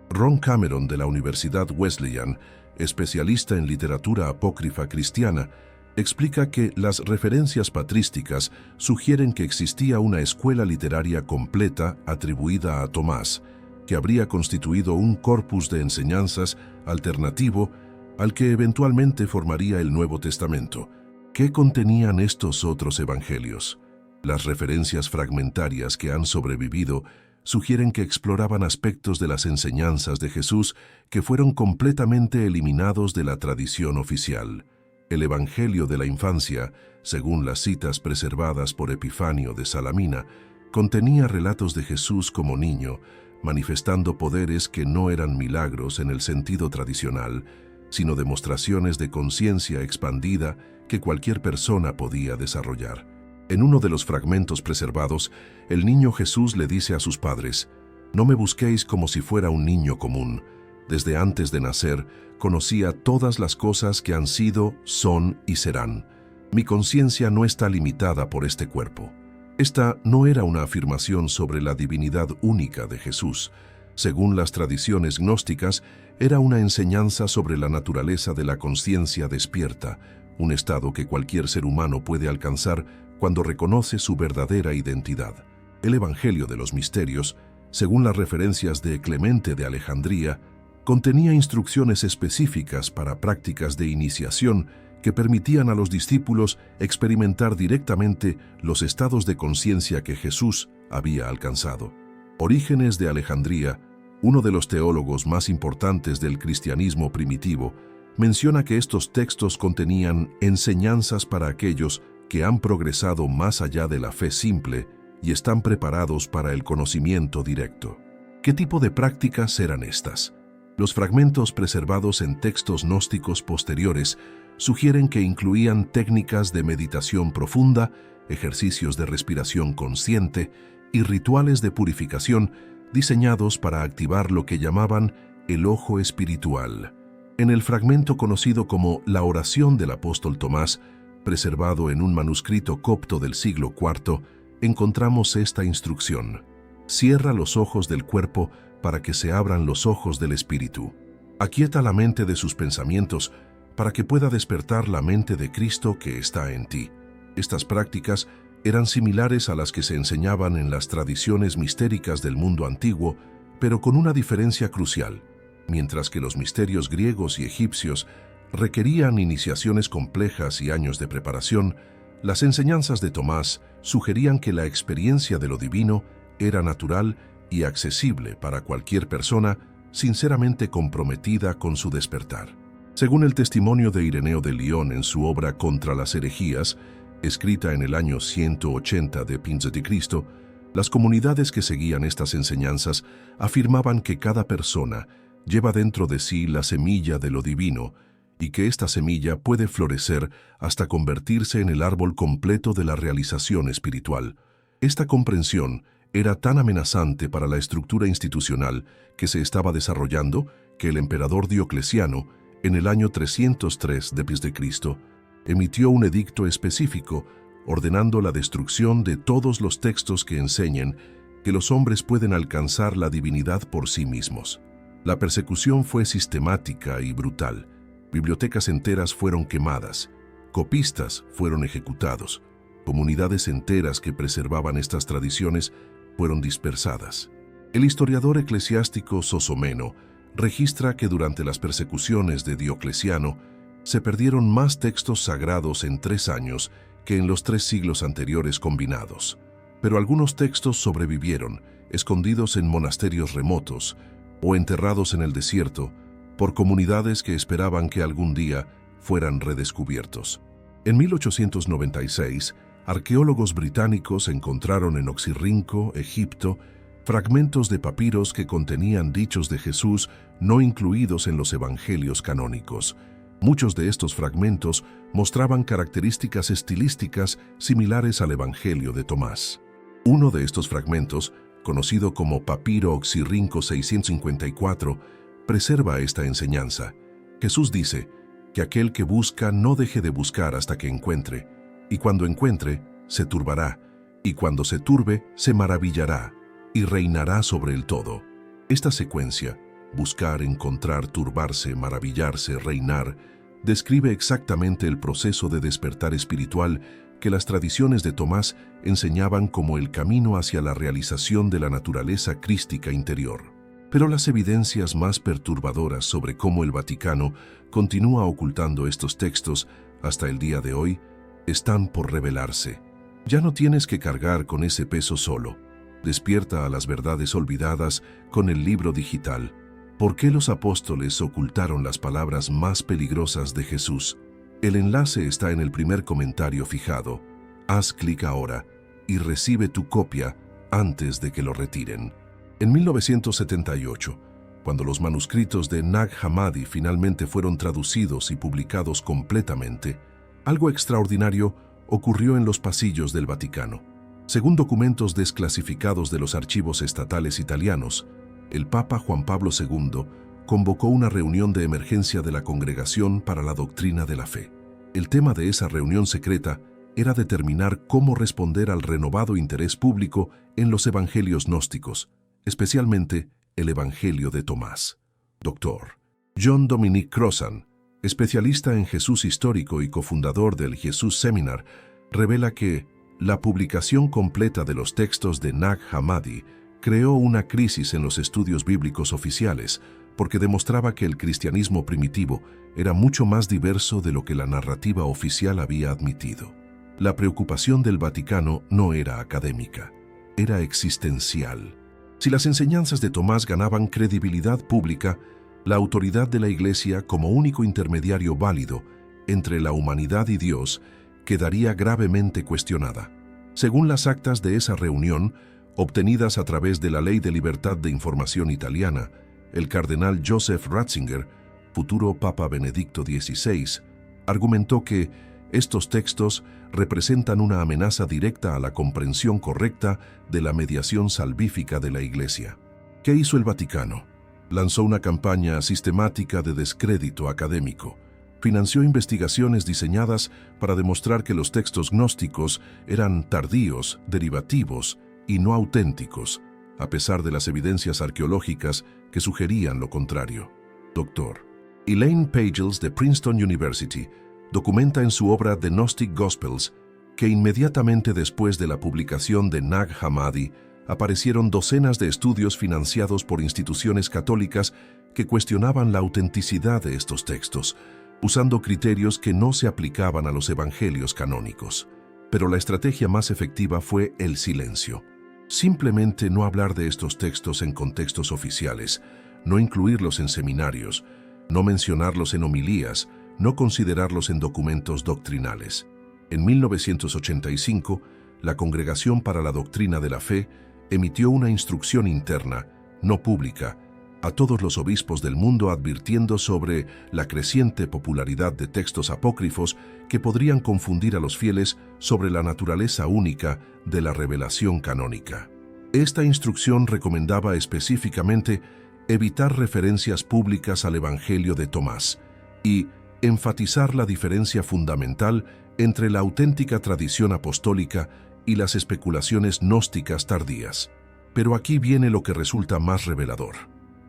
S1: Ron Cameron de la Universidad Wesleyan, especialista en literatura apócrifa cristiana, explica que las referencias patrísticas sugieren que existía una escuela literaria completa atribuida a Tomás, que habría constituido un corpus de enseñanzas alternativo al que eventualmente formaría el Nuevo Testamento. ¿Qué contenían estos otros evangelios? Las referencias fragmentarias que han sobrevivido sugieren que exploraban aspectos de las enseñanzas de Jesús que fueron completamente eliminados de la tradición oficial. El Evangelio de la infancia, según las citas preservadas por Epifanio de Salamina, contenía relatos de Jesús como niño, manifestando poderes que no eran milagros en el sentido tradicional, sino demostraciones de conciencia expandida que cualquier persona podía desarrollar. En uno de los fragmentos preservados, el niño Jesús le dice a sus padres: «No me busquéis como si fuera un niño común. Desde antes de nacer, conocía todas las cosas que han sido, son y serán. Mi conciencia no está limitada por este cuerpo». Esta no era una afirmación sobre la divinidad única de Jesús. Según las tradiciones gnósticas, era una enseñanza sobre la naturaleza de la conciencia despierta, un estado que cualquier ser humano puede alcanzar cuando reconoce su verdadera identidad. El Evangelio de los Misterios, según las referencias de Clemente de Alejandría, contenía instrucciones específicas para prácticas de iniciación que permitían a los discípulos experimentar directamente los estados de conciencia que Jesús había alcanzado. Orígenes de Alejandría, uno de los teólogos más importantes del cristianismo primitivo, menciona que estos textos contenían enseñanzas para aquellos que han progresado más allá de la fe simple y están preparados para el conocimiento directo. ¿Qué tipo de prácticas eran estas? Los fragmentos preservados en textos gnósticos posteriores sugieren que incluían técnicas de meditación profunda, ejercicios de respiración consciente y rituales de purificación diseñados para activar lo que llamaban el ojo espiritual. En el fragmento conocido como la oración del apóstol Tomás, preservado en un manuscrito copto del siglo IV, encontramos esta instrucción: cierra los ojos del cuerpo para que se abran los ojos del espíritu. Aquieta la mente de sus pensamientos para que pueda despertar la mente de Cristo que está en ti. Estas prácticas eran similares a las que se enseñaban en las tradiciones mistéricas del mundo antiguo, pero con una diferencia crucial. Mientras que los misterios griegos y egipcios requerían iniciaciones complejas y años de preparación, las enseñanzas de Tomás sugerían que la experiencia de lo divino era natural y accesible para cualquier persona sinceramente comprometida con su despertar. Según el testimonio de Ireneo de Lyon en su obra Contra las herejías, escrita en el año 180 de Cristo, las comunidades que seguían estas enseñanzas afirmaban que cada persona lleva dentro de sí la semilla de lo divino y que esta semilla puede florecer hasta convertirse en el árbol completo de la realización espiritual. Esta comprensión era tan amenazante para la estructura institucional que se estaba desarrollando que el emperador Diocleciano, en el año 303 de Cristo, emitió un edicto específico ordenando la destrucción de todos los textos que enseñen que los hombres pueden alcanzar la divinidad por sí mismos. La persecución fue sistemática y brutal. Bibliotecas enteras fueron quemadas, copistas fueron ejecutados, comunidades enteras que preservaban estas tradiciones fueron dispersadas. El historiador eclesiástico Sosomeno registra que durante las persecuciones de Diocleciano se perdieron más textos sagrados en 3 años que en los 3 siglos anteriores combinados. Pero algunos textos sobrevivieron, escondidos en monasterios remotos o enterrados en el desierto por comunidades que esperaban que algún día fueran redescubiertos. En 1896, arqueólogos británicos encontraron en Oxirrinco, Egipto, fragmentos de papiros que contenían dichos de Jesús no incluidos en los evangelios canónicos. Muchos de estos fragmentos mostraban características estilísticas similares al Evangelio de Tomás. Uno de estos fragmentos, conocido como Papiro Oxirrinco 654, preserva esta enseñanza. Jesús dice que aquel que busca no deje de buscar hasta que encuentre, y cuando encuentre, se turbará, y cuando se turbe, se maravillará, y reinará sobre el todo. Esta secuencia, buscar, encontrar, turbarse, maravillarse, reinar, describe exactamente el proceso de despertar espiritual que las tradiciones de Tomás enseñaban como el camino hacia la realización de la naturaleza crística interior. Pero las evidencias más perturbadoras sobre cómo el Vaticano continúa ocultando estos textos hasta el día de hoy están por revelarse. Ya no tienes que cargar con ese peso solo. Despierta a las verdades olvidadas con el libro digital. ¿Por qué los apóstoles ocultaron las palabras más peligrosas de Jesús? El enlace está en el primer comentario fijado. Haz clic ahora y recibe tu copia antes de que lo retiren. En 1978, cuando los manuscritos de Nag Hammadi finalmente fueron traducidos y publicados completamente, algo extraordinario ocurrió en los pasillos del Vaticano. Según documentos desclasificados de los archivos estatales italianos, el Papa Juan Pablo II convocó una reunión de emergencia de la Congregación para la Doctrina de la Fe. El tema de esa reunión secreta era determinar cómo responder al renovado interés público en los evangelios gnósticos, especialmente el Evangelio de Tomás. Dr. John Dominic Crossan, especialista en Jesús histórico y cofundador del Jesús Seminar, revela que la publicación completa de los textos de Nag Hammadi creó una crisis en los estudios bíblicos oficiales porque demostraba que el cristianismo primitivo era mucho más diverso de lo que la narrativa oficial había admitido. La preocupación del Vaticano no era académica, era existencial. Si las enseñanzas de Tomás ganaban credibilidad pública, la autoridad de la Iglesia como único intermediario válido entre la humanidad y Dios quedaría gravemente cuestionada. Según las actas de esa reunión, obtenidas a través de la Ley de Libertad de Información italiana, el cardenal Joseph Ratzinger, futuro Papa Benedicto XVI, argumentó que estos textos representan una amenaza directa a la comprensión correcta de la mediación salvífica de la Iglesia. ¿Qué hizo el Vaticano? Lanzó una campaña sistemática de descrédito académico. Financió investigaciones diseñadas para demostrar que los textos gnósticos eran tardíos, derivativos y no auténticos, a pesar de las evidencias arqueológicas que sugerían lo contrario. Dr. Elaine Pagels de Princeton University documenta en su obra The Gnostic Gospels que inmediatamente después de la publicación de Nag Hammadi aparecieron docenas de estudios financiados por instituciones católicas que cuestionaban la autenticidad de estos textos, usando criterios que no se aplicaban a los evangelios canónicos. Pero la estrategia más efectiva fue el silencio. Simplemente no hablar de estos textos en contextos oficiales, no incluirlos en seminarios, no mencionarlos en homilías, no considerarlos en documentos doctrinales. En 1985, la Congregación para la Doctrina de la Fe emitió una instrucción interna, no pública, a todos los obispos del mundo advirtiendo sobre la creciente popularidad de textos apócrifos que podrían confundir a los fieles sobre la naturaleza única de la revelación canónica. Esta instrucción recomendaba específicamente evitar referencias públicas al Evangelio de Tomás y enfatizar la diferencia fundamental entre la auténtica tradición apostólica y las especulaciones gnósticas tardías. Pero aquí viene lo que resulta más revelador.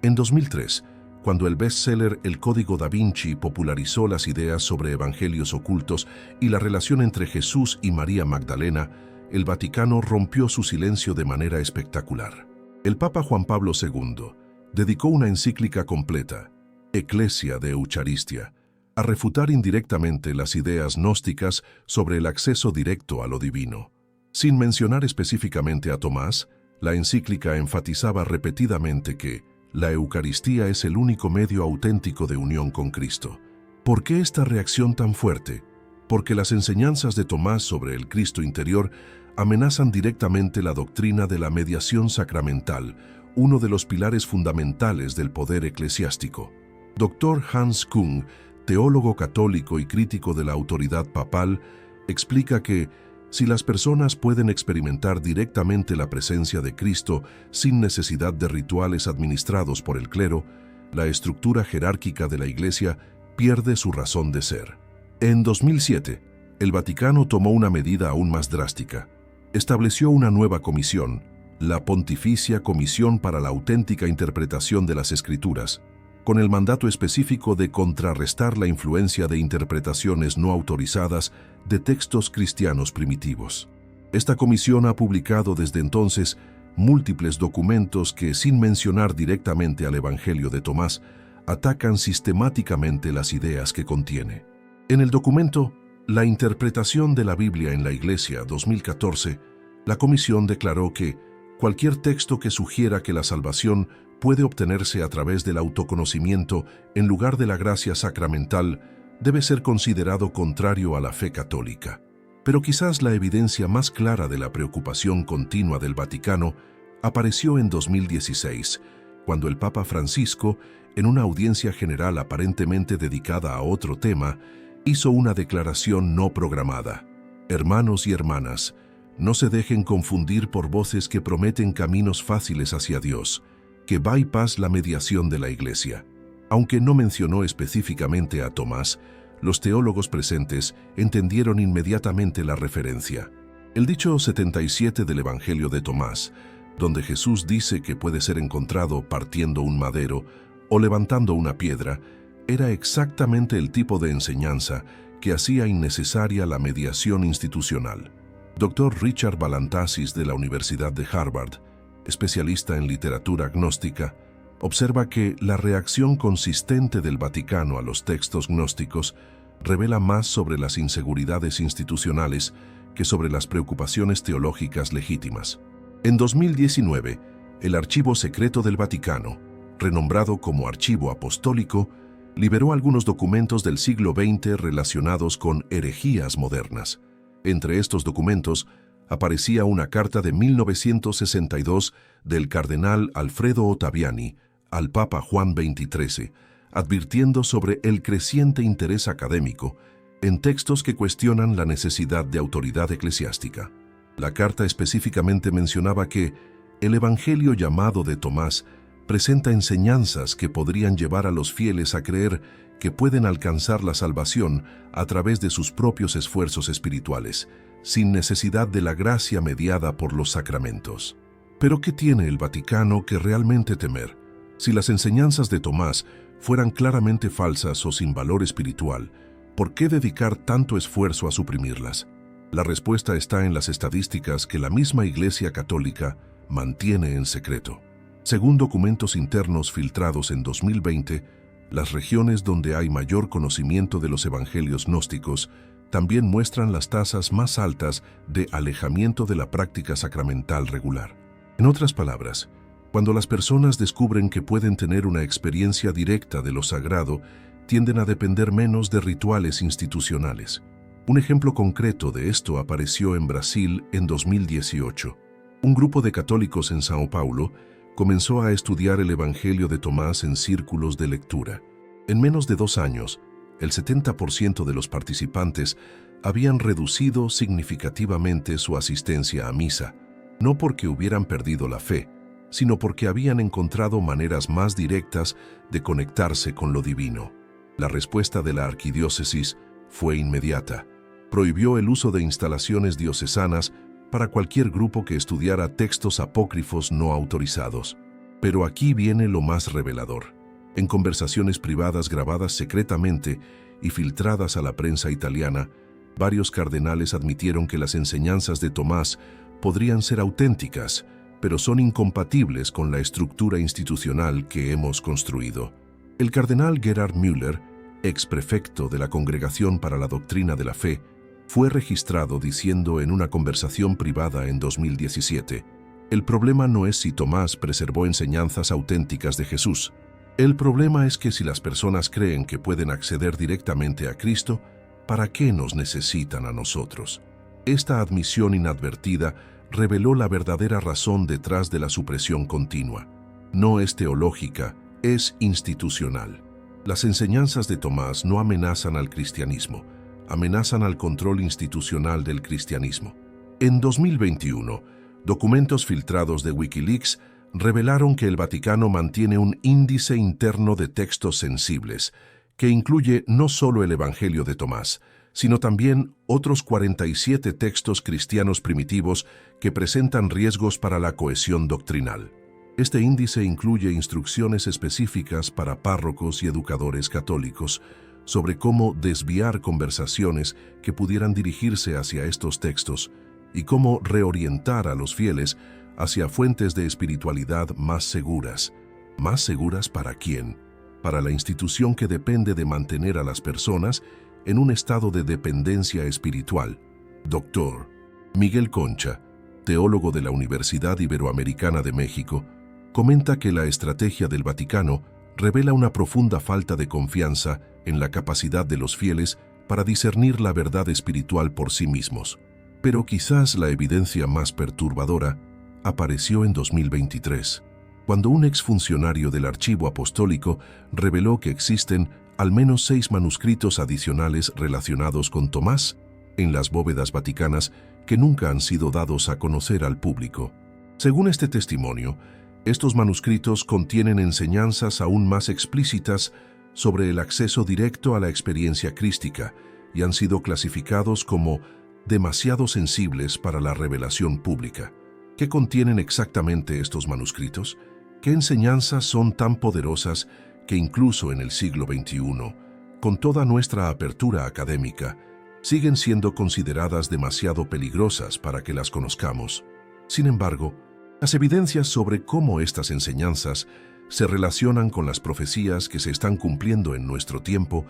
S1: En 2003, cuando el bestseller El Código da Vinci popularizó las ideas sobre evangelios ocultos y la relación entre Jesús y María Magdalena, el Vaticano rompió su silencio de manera espectacular. El Papa Juan Pablo II dedicó una encíclica completa, Ecclesia de Eucharistia, a refutar indirectamente las ideas gnósticas sobre el acceso directo a lo divino. Sin mencionar específicamente a Tomás, la encíclica enfatizaba repetidamente que la Eucaristía es el único medio auténtico de unión con Cristo. ¿Por qué esta reacción tan fuerte? Porque las enseñanzas de Tomás sobre el Cristo interior amenazan directamente la doctrina de la mediación sacramental, uno de los pilares fundamentales del poder eclesiástico. Dr. Hans Küng, teólogo católico y crítico de la autoridad papal, explica que si las personas pueden experimentar directamente la presencia de Cristo sin necesidad de rituales administrados por el clero, la estructura jerárquica de la Iglesia pierde su razón de ser. En 2007, el Vaticano tomó una medida aún más drástica. Estableció una nueva comisión, la Pontificia Comisión para la Auténtica Interpretación de las Escrituras, con el mandato específico de contrarrestar la influencia de interpretaciones no autorizadas de textos cristianos primitivos. Esta comisión ha publicado desde entonces múltiples documentos que, sin mencionar directamente al Evangelio de Tomás, atacan sistemáticamente las ideas que contiene. En el documento La interpretación de la Biblia en la Iglesia 2014, la comisión declaró que cualquier texto que sugiera que la salvación puede obtenerse a través del autoconocimiento en lugar de la gracia sacramental debe ser considerado contrario a la fe católica. Pero quizás la evidencia más clara de la preocupación continua del Vaticano apareció en 2016, cuando el Papa Francisco, en una audiencia general aparentemente dedicada a otro tema, hizo una declaración no programada. Hermanos y hermanas, no se dejen confundir por voces que prometen caminos fáciles hacia Dios, que bypass la mediación de la Iglesia. Aunque no mencionó específicamente a Tomás, los teólogos presentes entendieron inmediatamente la referencia. El dicho 77 del Evangelio de Tomás, donde Jesús dice que puede ser encontrado partiendo un madero o levantando una piedra, era exactamente el tipo de enseñanza que hacía innecesaria la mediación institucional. Dr. Richard Balantasis de la Universidad de Harvard, especialista en literatura gnóstica, observa que la reacción consistente del Vaticano a los textos gnósticos revela más sobre las inseguridades institucionales que sobre las preocupaciones teológicas legítimas. En 2019, el Archivo Secreto del Vaticano, renombrado como Archivo Apostólico, liberó algunos documentos del siglo XX relacionados con herejías modernas. Entre estos documentos aparecía una carta de 1962 del cardenal Alfredo Ottaviani al Papa Juan XXIII, advirtiendo sobre el creciente interés académico en textos que cuestionan la necesidad de autoridad eclesiástica. La carta específicamente mencionaba que el Evangelio llamado de Tomás presenta enseñanzas que podrían llevar a los fieles a creer que pueden alcanzar la salvación a través de sus propios esfuerzos espirituales, sin necesidad de la gracia mediada por los sacramentos. ¿Pero qué tiene el Vaticano que realmente temer? Si las enseñanzas de Tomás fueran claramente falsas o sin valor espiritual, ¿por qué dedicar tanto esfuerzo a suprimirlas? La respuesta está en las estadísticas que la misma Iglesia Católica mantiene en secreto. Según documentos internos filtrados en 2020, Las regiones donde hay mayor conocimiento de los evangelios gnósticos también muestran las tasas más altas de alejamiento de la práctica sacramental regular. En otras palabras, cuando las personas descubren que pueden tener una experiencia directa de lo sagrado, tienden a depender menos de rituales institucionales. Un ejemplo concreto de esto apareció en Brasil en 2018. Un grupo de católicos en São Paulo comenzó a estudiar el Evangelio de Tomás en círculos de lectura. En menos de 2 años, el 70% de los participantes habían reducido significativamente su asistencia a misa, no porque hubieran perdido la fe, sino porque habían encontrado maneras más directas de conectarse con lo divino. La respuesta de la arquidiócesis fue inmediata. Prohibió el uso de instalaciones diocesanas para cualquier grupo que estudiara textos apócrifos no autorizados. Pero aquí viene lo más revelador. En conversaciones privadas grabadas secretamente y filtradas a la prensa italiana, varios cardenales admitieron que las enseñanzas de Tomás podrían ser auténticas, pero son incompatibles con la estructura institucional que hemos construido. El cardenal Gerhard Müller, ex prefecto de la Congregación para la Doctrina de la Fe, fue registrado diciendo en una conversación privada en 2017: "El problema no es si Tomás preservó enseñanzas auténticas de Jesús. El problema es que si las personas creen que pueden acceder directamente a Cristo, ¿para qué nos necesitan a nosotros?". Esta admisión inadvertida reveló la verdadera razón detrás de la supresión continua. No es teológica, es institucional. Las enseñanzas de Tomás no amenazan al cristianismo, amenazan al control institucional del cristianismo. En 2021, documentos filtrados de Wikileaks revelaron que el Vaticano mantiene un índice interno de textos sensibles, que incluye no solo el Evangelio de Tomás, sino también otros 47 textos cristianos primitivos que presentan riesgos para la cohesión doctrinal. Este índice incluye instrucciones específicas para párrocos y educadores católicos sobre cómo desviar conversaciones que pudieran dirigirse hacia estos textos y cómo reorientar a los fieles hacia fuentes de espiritualidad más seguras. ¿Más seguras para quién? Para la institución que depende de mantener a las personas en un estado de dependencia espiritual. Dr. Miguel Concha, teólogo de la Universidad Iberoamericana de México, comenta que la estrategia del Vaticano revela una profunda falta de confianza en la capacidad de los fieles para discernir la verdad espiritual por sí mismos. Pero quizás la evidencia más perturbadora apareció en 2023, cuando un exfuncionario del Archivo Apostólico reveló que existen al menos 6 manuscritos adicionales relacionados con Tomás en las bóvedas vaticanas que nunca han sido dados a conocer al público. Según este testimonio, estos manuscritos contienen enseñanzas aún más explícitas sobre el acceso directo a la experiencia crística y han sido clasificados como demasiado sensibles para la revelación pública. ¿Qué contienen exactamente estos manuscritos? ¿Qué enseñanzas son tan poderosas que incluso en el siglo XXI, con toda nuestra apertura académica, siguen siendo consideradas demasiado peligrosas para que las conozcamos? Sin embargo, las evidencias sobre cómo estas enseñanzas se relacionan con las profecías que se están cumpliendo en nuestro tiempo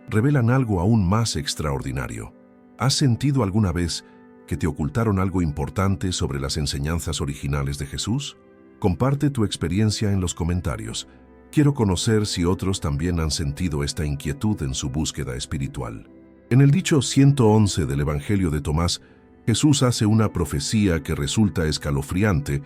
S1: revelan algo aún más extraordinario. ¿Has sentido alguna vez que te ocultaron algo importante sobre las enseñanzas originales de Jesús? Comparte tu experiencia en los comentarios. Quiero conocer si otros también han sentido esta inquietud en su búsqueda espiritual. En el dicho 111 del Evangelio de Tomás, Jesús hace una profecía que resulta escalofriante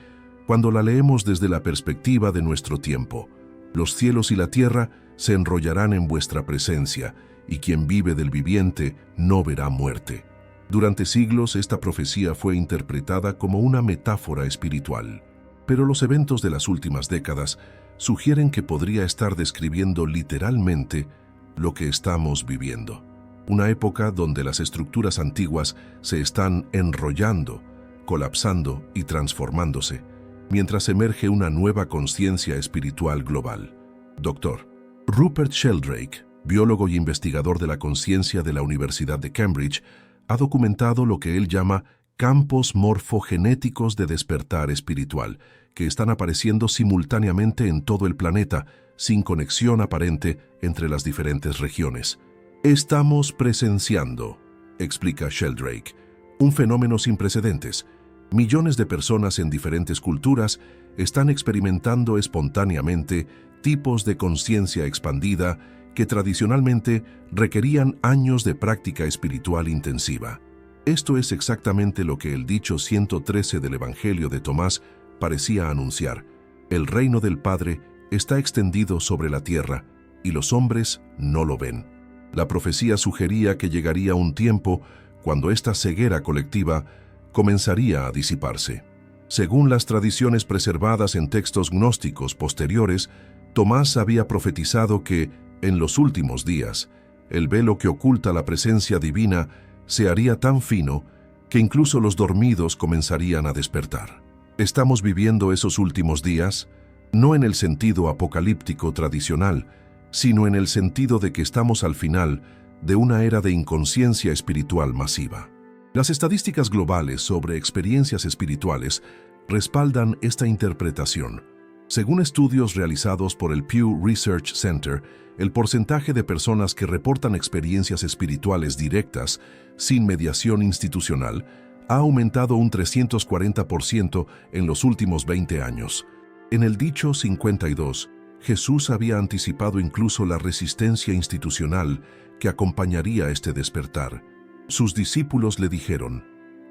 S1: cuando la leemos desde la perspectiva de nuestro tiempo. Los cielos y la tierra se enrollarán en vuestra presencia, y quien vive del viviente no verá muerte. Durante siglos esta profecía fue interpretada como una metáfora espiritual, pero los eventos de las últimas décadas sugieren que podría estar describiendo literalmente lo que estamos viviendo. Una época donde las estructuras antiguas se están enrollando, colapsando y transformándose, mientras emerge una nueva conciencia espiritual global. Dr. Rupert Sheldrake, biólogo y investigador de la conciencia de la Universidad de Cambridge, ha documentado lo que él llama campos morfogenéticos de despertar espiritual, que están apareciendo simultáneamente en todo el planeta, sin conexión aparente entre las diferentes regiones. Estamos presenciando, explica Sheldrake, un fenómeno sin precedentes. Millones de personas en diferentes culturas están experimentando espontáneamente tipos de conciencia expandida que tradicionalmente requerían años de práctica espiritual intensiva. Esto es exactamente lo que el dicho 113 del Evangelio de Tomás parecía anunciar. El reino del Padre está extendido sobre la tierra y los hombres no lo ven. La profecía sugería que llegaría un tiempo cuando esta ceguera colectiva comenzaría a disiparse. Según las tradiciones preservadas en textos gnósticos posteriores, Tomás había profetizado que, en los últimos días, el velo que oculta la presencia divina se haría tan fino que incluso los dormidos comenzarían a despertar. Estamos viviendo esos últimos días, no en el sentido apocalíptico tradicional, sino en el sentido de que estamos al final de una era de inconsciencia espiritual masiva. Las estadísticas globales sobre experiencias espirituales respaldan esta interpretación. Según estudios realizados por el Pew Research Center, el porcentaje de personas que reportan experiencias espirituales directas, sin mediación institucional, ha aumentado un 340% en los últimos 20 años. En el dicho 52, Jesús había anticipado incluso la resistencia institucional que acompañaría este despertar. Sus discípulos le dijeron: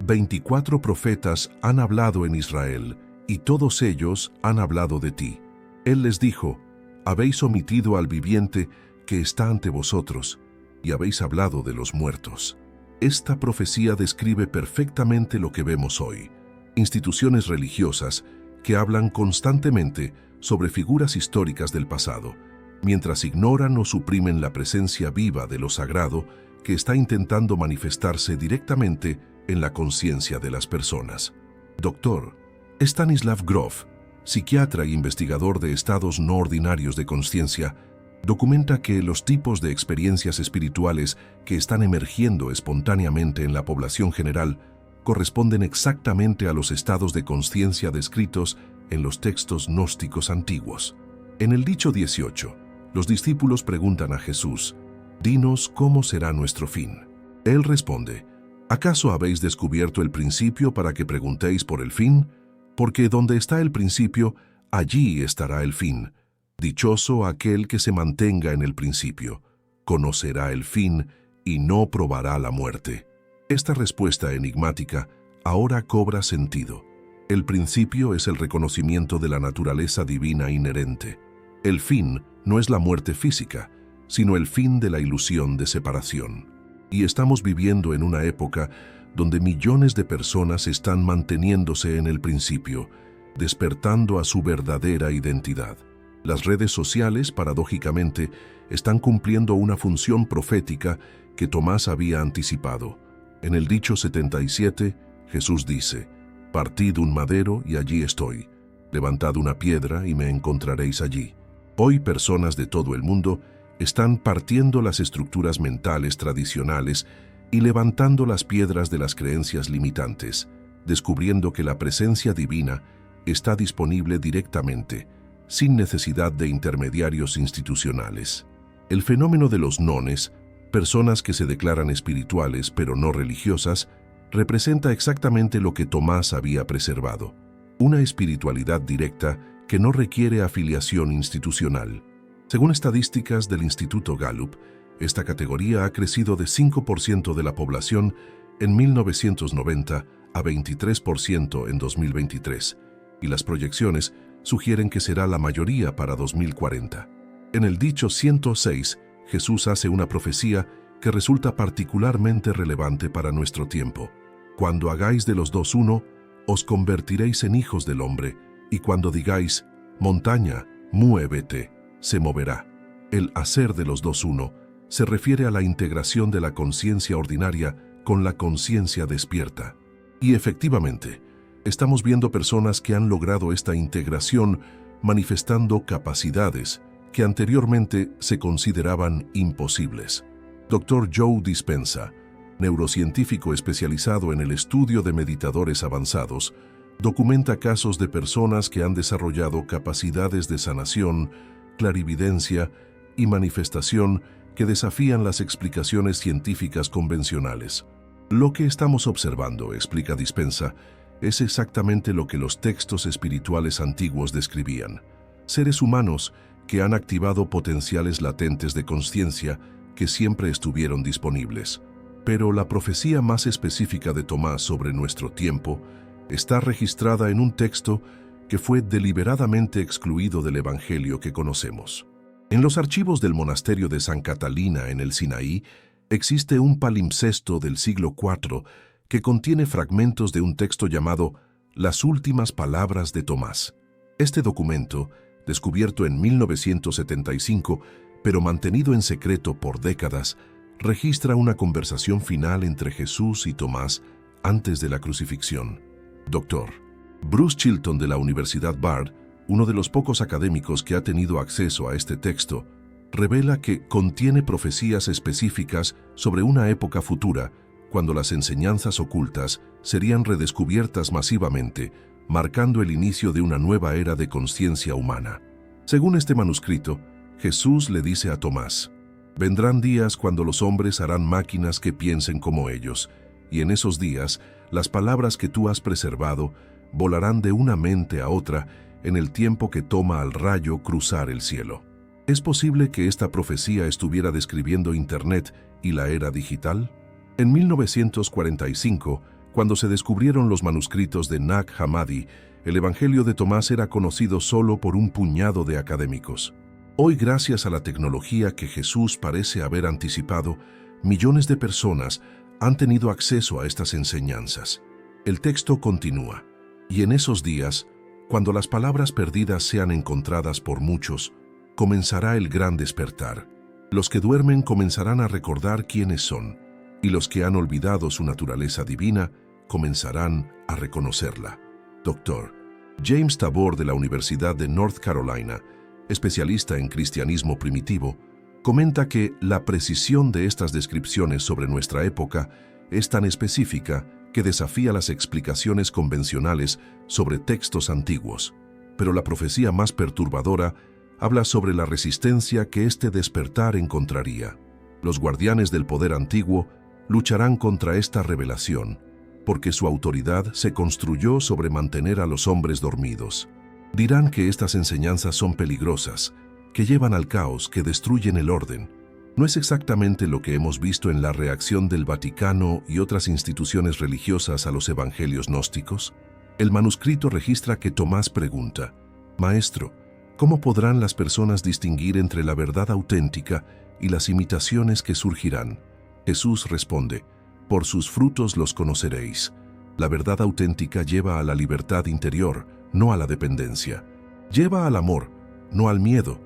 S1: 24 profetas han hablado en Israel, y todos ellos han hablado de ti. Él les dijo: habéis omitido al viviente que está ante vosotros, y habéis hablado de los muertos. Esta profecía describe perfectamente lo que vemos hoy. Instituciones religiosas que hablan constantemente sobre figuras históricas del pasado, mientras ignoran o suprimen la presencia viva de lo sagrado que está intentando manifestarse directamente en la conciencia de las personas. Dr. Stanislav Grof, psiquiatra e investigador de estados no ordinarios de conciencia, documenta que los tipos de experiencias espirituales que están emergiendo espontáneamente en la población general corresponden exactamente a los estados de conciencia descritos en los textos gnósticos antiguos. En el dicho 18, los discípulos preguntan a Jesús: «Dinos cómo será nuestro fin». Él responde: «¿Acaso habéis descubierto el principio para que preguntéis por el fin? Porque donde está el principio, allí estará el fin. Dichoso aquel que se mantenga en el principio, conocerá el fin y no probará la muerte». Esta respuesta enigmática ahora cobra sentido. El principio es el reconocimiento de la naturaleza divina inherente. El fin no es la muerte física, sino el fin de la ilusión de separación. Y estamos viviendo en una época donde millones de personas están manteniéndose en el principio, despertando a su verdadera identidad. Las redes sociales, paradójicamente, están cumpliendo una función profética que Tomás había anticipado. En el dicho 77, Jesús dice: «Partid un madero y allí estoy. Levantad una piedra y me encontraréis allí». Hoy personas de todo el mundo están partiendo las estructuras mentales tradicionales y levantando las piedras de las creencias limitantes, descubriendo que la presencia divina está disponible directamente, sin necesidad de intermediarios institucionales. El fenómeno de los nones, personas que se declaran espirituales pero no religiosas, representa exactamente lo que Tomás había preservado: una espiritualidad directa que no requiere afiliación institucional. Según estadísticas del Instituto Gallup, esta categoría ha crecido de 5% de la población en 1990 a 23% en 2023, y las proyecciones sugieren que será la mayoría para 2040. En el dicho 106, Jesús hace una profecía que resulta particularmente relevante para nuestro tiempo. «Cuando hagáis de los dos uno, os convertiréis en hijos del hombre, y cuando digáis, montaña, muévete, se moverá». El hacer de los dos uno se refiere a la integración de la conciencia ordinaria con la conciencia despierta. Y efectivamente, estamos viendo personas que han logrado esta integración manifestando capacidades que anteriormente se consideraban imposibles. Dr. Joe Dispenza, neurocientífico especializado en el estudio de meditadores avanzados, documenta casos de personas que han desarrollado capacidades de sanación clarividencia y manifestación que desafían las explicaciones científicas convencionales. Lo que estamos observando, explica Dispensa, es exactamente lo que los textos espirituales antiguos describían. Seres humanos que han activado potenciales latentes de conciencia que siempre estuvieron disponibles. Pero la profecía más específica de Tomás sobre nuestro tiempo está registrada en un texto que fue deliberadamente excluido del Evangelio que conocemos. En los archivos del monasterio de San Catalina en el Sinaí existe un palimpsesto del siglo IV que contiene fragmentos de un texto llamado Las últimas palabras de Tomás. Este documento, descubierto en 1975, pero mantenido en secreto por décadas, registra una conversación final entre Jesús y Tomás antes de la crucifixión. Dr. Bruce Chilton de la Universidad Bard, uno de los pocos académicos que ha tenido acceso a este texto, revela que contiene profecías específicas sobre una época futura, cuando las enseñanzas ocultas serían redescubiertas masivamente, marcando el inicio de una nueva era de conciencia humana. Según este manuscrito, Jesús le dice a Tomás: «Vendrán días cuando los hombres harán máquinas que piensen como ellos, y en esos días las palabras que tú has preservado volarán de una mente a otra en el tiempo que toma al rayo cruzar el cielo». ¿Es posible que esta profecía estuviera describiendo Internet y la era digital? En 1945, cuando se descubrieron los manuscritos de Nag Hammadi, el Evangelio de Tomás era conocido solo por un puñado de académicos. Hoy, gracias a la tecnología que Jesús parece haber anticipado, millones de personas han tenido acceso a estas enseñanzas. El texto continúa: «Y en esos días, cuando las palabras perdidas sean encontradas por muchos, comenzará el gran despertar. Los que duermen comenzarán a recordar quiénes son, y los que han olvidado su naturaleza divina comenzarán a reconocerla». Dr. James Tabor de la Universidad de North Carolina, especialista en cristianismo primitivo, comenta que la precisión de estas descripciones sobre nuestra época es tan específica que desafía las explicaciones convencionales sobre textos antiguos. Pero la profecía más perturbadora habla sobre la resistencia que este despertar encontraría. Los guardianes del poder antiguo lucharán contra esta revelación, porque su autoridad se construyó sobre mantener a los hombres dormidos. Dirán que estas enseñanzas son peligrosas, que llevan al caos, que destruyen el orden. ¿No es exactamente lo que hemos visto en la reacción del Vaticano y otras instituciones religiosas a los evangelios gnósticos? El manuscrito registra que Tomás pregunta: «Maestro, ¿cómo podrán las personas distinguir entre la verdad auténtica y las imitaciones que surgirán?». Jesús responde: «Por sus frutos los conoceréis». La verdad auténtica lleva a la libertad interior, no a la dependencia. Lleva al amor, no al miedo.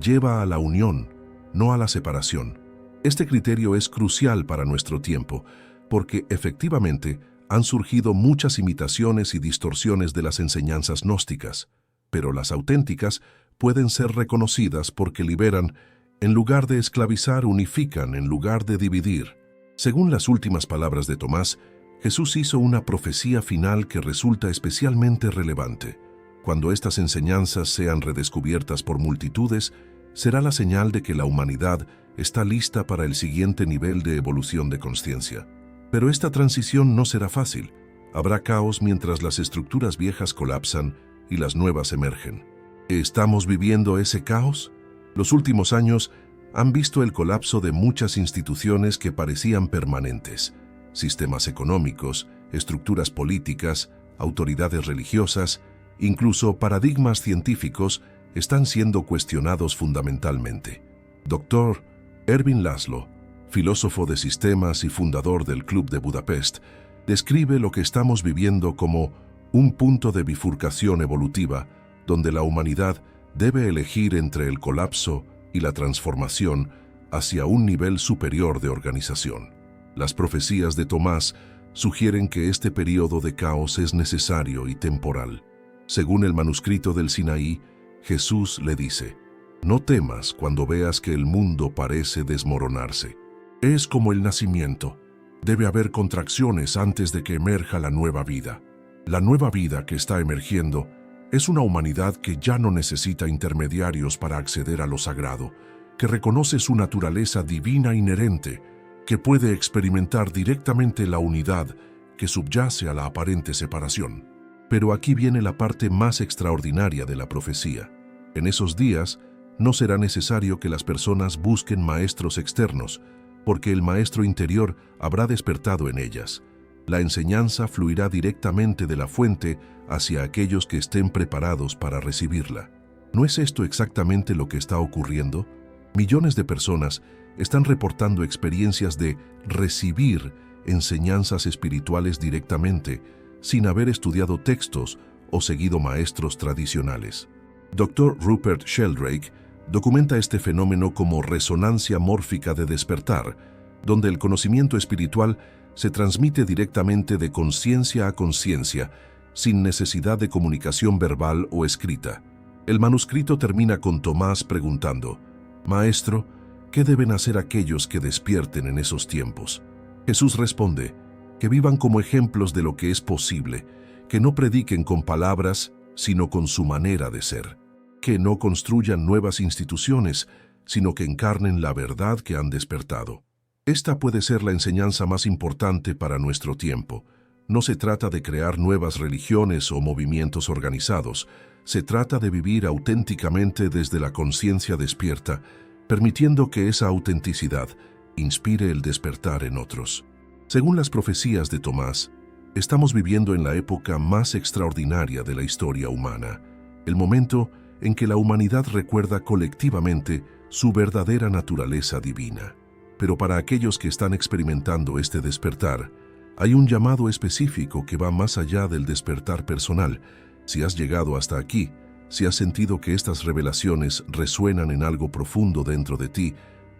S1: Lleva a la unión, no a la separación. Este criterio es crucial para nuestro tiempo, porque efectivamente han surgido muchas imitaciones y distorsiones de las enseñanzas gnósticas, pero las auténticas pueden ser reconocidas porque liberan, en lugar de esclavizar, unifican en lugar de dividir. Según las últimas palabras de Tomás, Jesús hizo una profecía final que resulta especialmente relevante. Cuando estas enseñanzas sean redescubiertas por multitudes, será la señal de que la humanidad está lista para el siguiente nivel de evolución de conciencia. Pero esta transición no será fácil. Habrá caos mientras las estructuras viejas colapsan y las nuevas emergen. ¿Estamos viviendo ese caos? Los últimos años han visto el colapso de muchas instituciones que parecían permanentes. Sistemas económicos, estructuras políticas, autoridades religiosas, incluso paradigmas científicos están siendo cuestionados fundamentalmente. Dr. Ervin Laszlo, filósofo de sistemas y fundador del Club de Budapest, describe lo que estamos viviendo como un punto de bifurcación evolutiva donde la humanidad debe elegir entre el colapso y la transformación hacia un nivel superior de organización. Las profecías de Tomás sugieren que este periodo de caos es necesario y temporal. Según el manuscrito del Sinaí, Jesús le dice: «No temas cuando veas que el mundo parece desmoronarse. Es como el nacimiento. Debe haber contracciones antes de que emerja la nueva vida. La nueva vida que está emergiendo Es una humanidad que ya no necesita intermediarios para acceder a lo sagrado, que reconoce su naturaleza divina inherente, que puede experimentar directamente la unidad que subyace a la aparente separación. Pero aquí viene la parte más extraordinaria de la profecía. En esos días, no será necesario que las personas busquen maestros externos, porque el maestro interior habrá despertado en ellas. La enseñanza fluirá directamente de la fuente hacia aquellos que estén preparados para recibirla. ¿No es esto exactamente lo que está ocurriendo? Millones de personas están reportando experiencias de recibir enseñanzas espirituales directamente, sin haber estudiado textos o seguido maestros tradicionales. Dr. Rupert Sheldrake documenta este fenómeno como resonancia mórfica de despertar, donde el conocimiento espiritual se transmite directamente de conciencia a conciencia, sin necesidad de comunicación verbal o escrita. El manuscrito termina con Tomás preguntando: «Maestro, ¿qué deben hacer aquellos que despierten en esos tiempos?». Jesús responde: «Que vivan como ejemplos de lo que es posible, que no prediquen con palabras, sino con su manera de ser, que no construyan nuevas instituciones, sino que encarnen la verdad que han despertado». Esta puede ser la enseñanza más importante para nuestro tiempo. No se trata de crear nuevas religiones o movimientos organizados. Se trata de vivir auténticamente desde la conciencia despierta, permitiendo que esa autenticidad inspire el despertar en otros. Según las profecías de Tomás, estamos viviendo en la época más extraordinaria de la historia humana, el momento en que la humanidad recuerda colectivamente su verdadera naturaleza divina. Pero para aquellos que están experimentando este despertar, hay un llamado específico que va más allá del despertar personal. Si has llegado hasta aquí, si has sentido que estas revelaciones resuenan en algo profundo dentro de ti,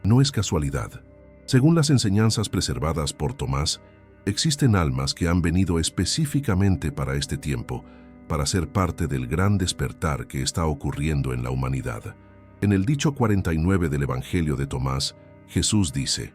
S1: no es casualidad. Según las enseñanzas preservadas por Tomás, existen almas que han venido específicamente para este tiempo, para ser parte del gran despertar que está ocurriendo en la humanidad. En el dicho 49 del Evangelio de Tomás, Jesús dice: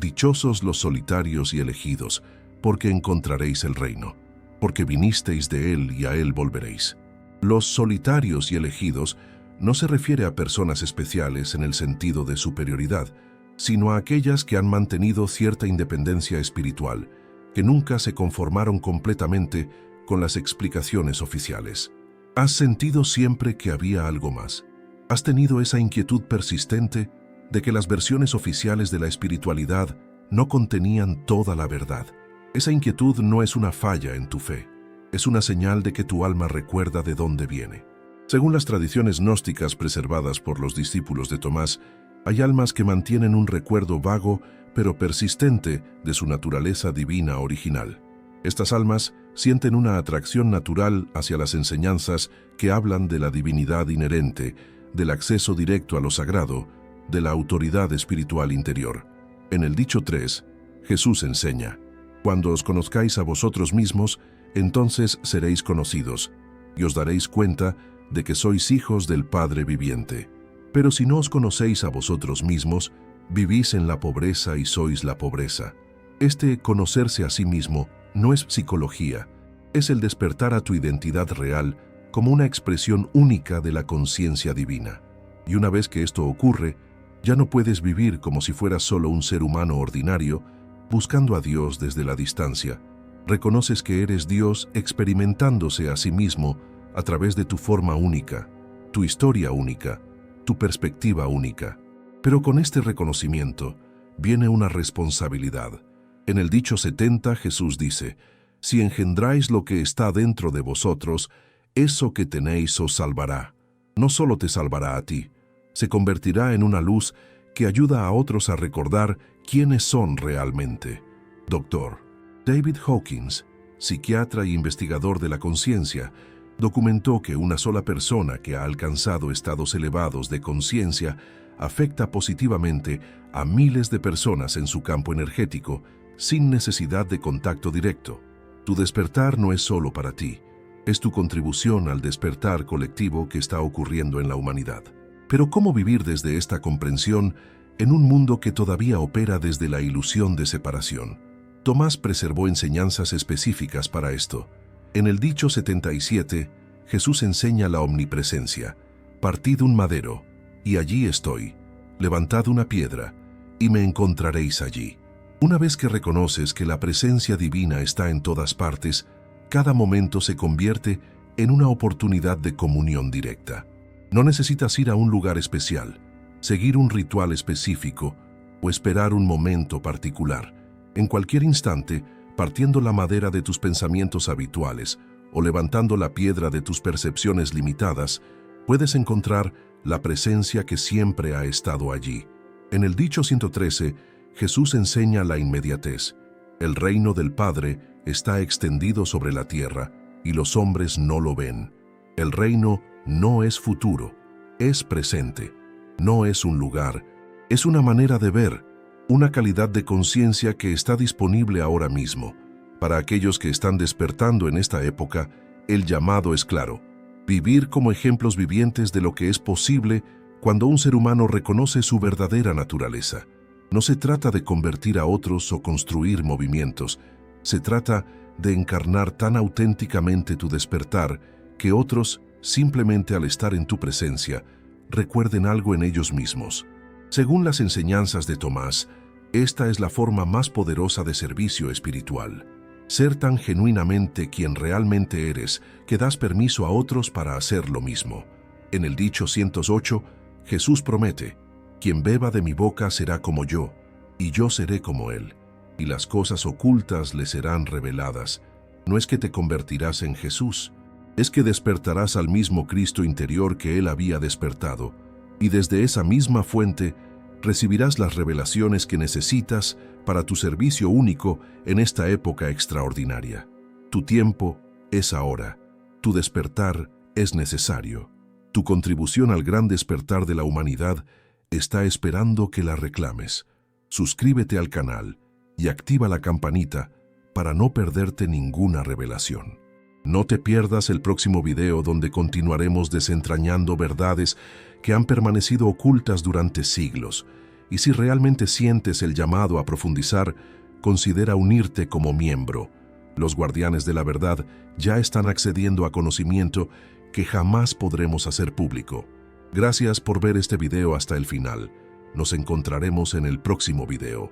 S1: «Dichosos los solitarios y elegidos, porque encontraréis el reino, porque vinisteis de él y a él volveréis». Los solitarios y elegidos no se refiere a personas especiales en el sentido de superioridad, sino a aquellas que han mantenido cierta independencia espiritual, que nunca se conformaron completamente con las explicaciones oficiales. ¿Has sentido siempre que había algo más? ¿Has tenido esa inquietud persistente de que las versiones oficiales de la espiritualidad no contenían toda la verdad? Esa inquietud no es una falla en tu fe, es una señal de que tu alma recuerda de dónde viene. Según las tradiciones gnósticas preservadas por los discípulos de Tomás, hay almas que mantienen un recuerdo vago pero persistente de su naturaleza divina original. Estas almas sienten una atracción natural hacia las enseñanzas que hablan de la divinidad inherente, del acceso directo a lo sagrado, de la autoridad espiritual interior. En el dicho 3, Jesús enseña: «Cuando os conozcáis a vosotros mismos, entonces seréis conocidos, y os daréis cuenta de que sois hijos del Padre viviente. Pero si no os conocéis a vosotros mismos, vivís en la pobreza y sois la pobreza». Este conocerse a sí mismo no es psicología, es el despertar a tu identidad real como una expresión única de la conciencia divina. Y una vez que esto ocurre, ya no puedes vivir como si fueras solo un ser humano ordinario, buscando a Dios desde la distancia. Reconoces que eres Dios experimentándose a sí mismo a través de tu forma única, tu historia única, tu perspectiva única. Pero con este reconocimiento viene una responsabilidad. En el dicho 70, Jesús dice: «Si engendráis lo que está dentro de vosotros, eso que tenéis os salvará». No solo te salvará a ti, se convertirá en una luz que ayuda a otros a recordar quiénes son realmente. Dr. David Hawkins, psiquiatra y investigador de la conciencia, documentó que una sola persona que ha alcanzado estados elevados de conciencia afecta positivamente a miles de personas en su campo energético sin necesidad de contacto directo. Tu despertar no es solo para ti, es tu contribución al despertar colectivo que está ocurriendo en la humanidad. Pero ¿cómo vivir desde esta comprensión en un mundo que todavía opera desde la ilusión de separación? Tomás preservó enseñanzas específicas para esto. En el dicho 77, Jesús enseña la omnipresencia. Partid un madero, y allí estoy. Levantad una piedra, y me encontraréis allí. Una vez que reconoces que la presencia divina está en todas partes, cada momento se convierte en una oportunidad de comunión directa. No necesitas ir a un lugar especial, seguir un ritual específico o esperar un momento particular. En cualquier instante, partiendo la madera de tus pensamientos habituales o levantando la piedra de tus percepciones limitadas, puedes encontrar la presencia que siempre ha estado allí. En el dicho 113, Jesús enseña la inmediatez. El reino del Padre está extendido sobre la tierra y los hombres no lo ven. El reino no es futuro, es presente. No es un lugar, es una manera de ver, una calidad de conciencia que está disponible ahora mismo. Para aquellos que están despertando en esta época, el llamado es claro: vivir como ejemplos vivientes de lo que es posible cuando un ser humano reconoce su verdadera naturaleza. No se trata de convertir a otros o construir movimientos, se trata de encarnar tan auténticamente tu despertar que otros, simplemente al estar en tu presencia, recuerden algo en ellos mismos. Según las enseñanzas de Tomás, esta es la forma más poderosa de servicio espiritual. Ser tan genuinamente quien realmente eres que das permiso a otros para hacer lo mismo. En el dicho 108, Jesús promete: quien beba de mi boca será como yo, y yo seré como él, y las cosas ocultas le serán reveladas. No es que te convertirás en Jesús, es que despertarás al mismo Cristo interior que él había despertado, y desde esa misma fuente recibirás las revelaciones que necesitas para tu servicio único en esta época extraordinaria. Tu tiempo es ahora, tu despertar es necesario. Tu contribución al gran despertar de la humanidad está esperando que la reclames. Suscríbete al canal y activa la campanita para no perderte ninguna revelación. No te pierdas el próximo video donde continuaremos desentrañando verdades que han permanecido ocultas durante siglos. Y si realmente sientes el llamado a profundizar, considera unirte como miembro. Los guardianes de la verdad ya están accediendo a conocimiento que jamás podremos hacer público. Gracias por ver este video hasta el final. Nos encontraremos en el próximo video.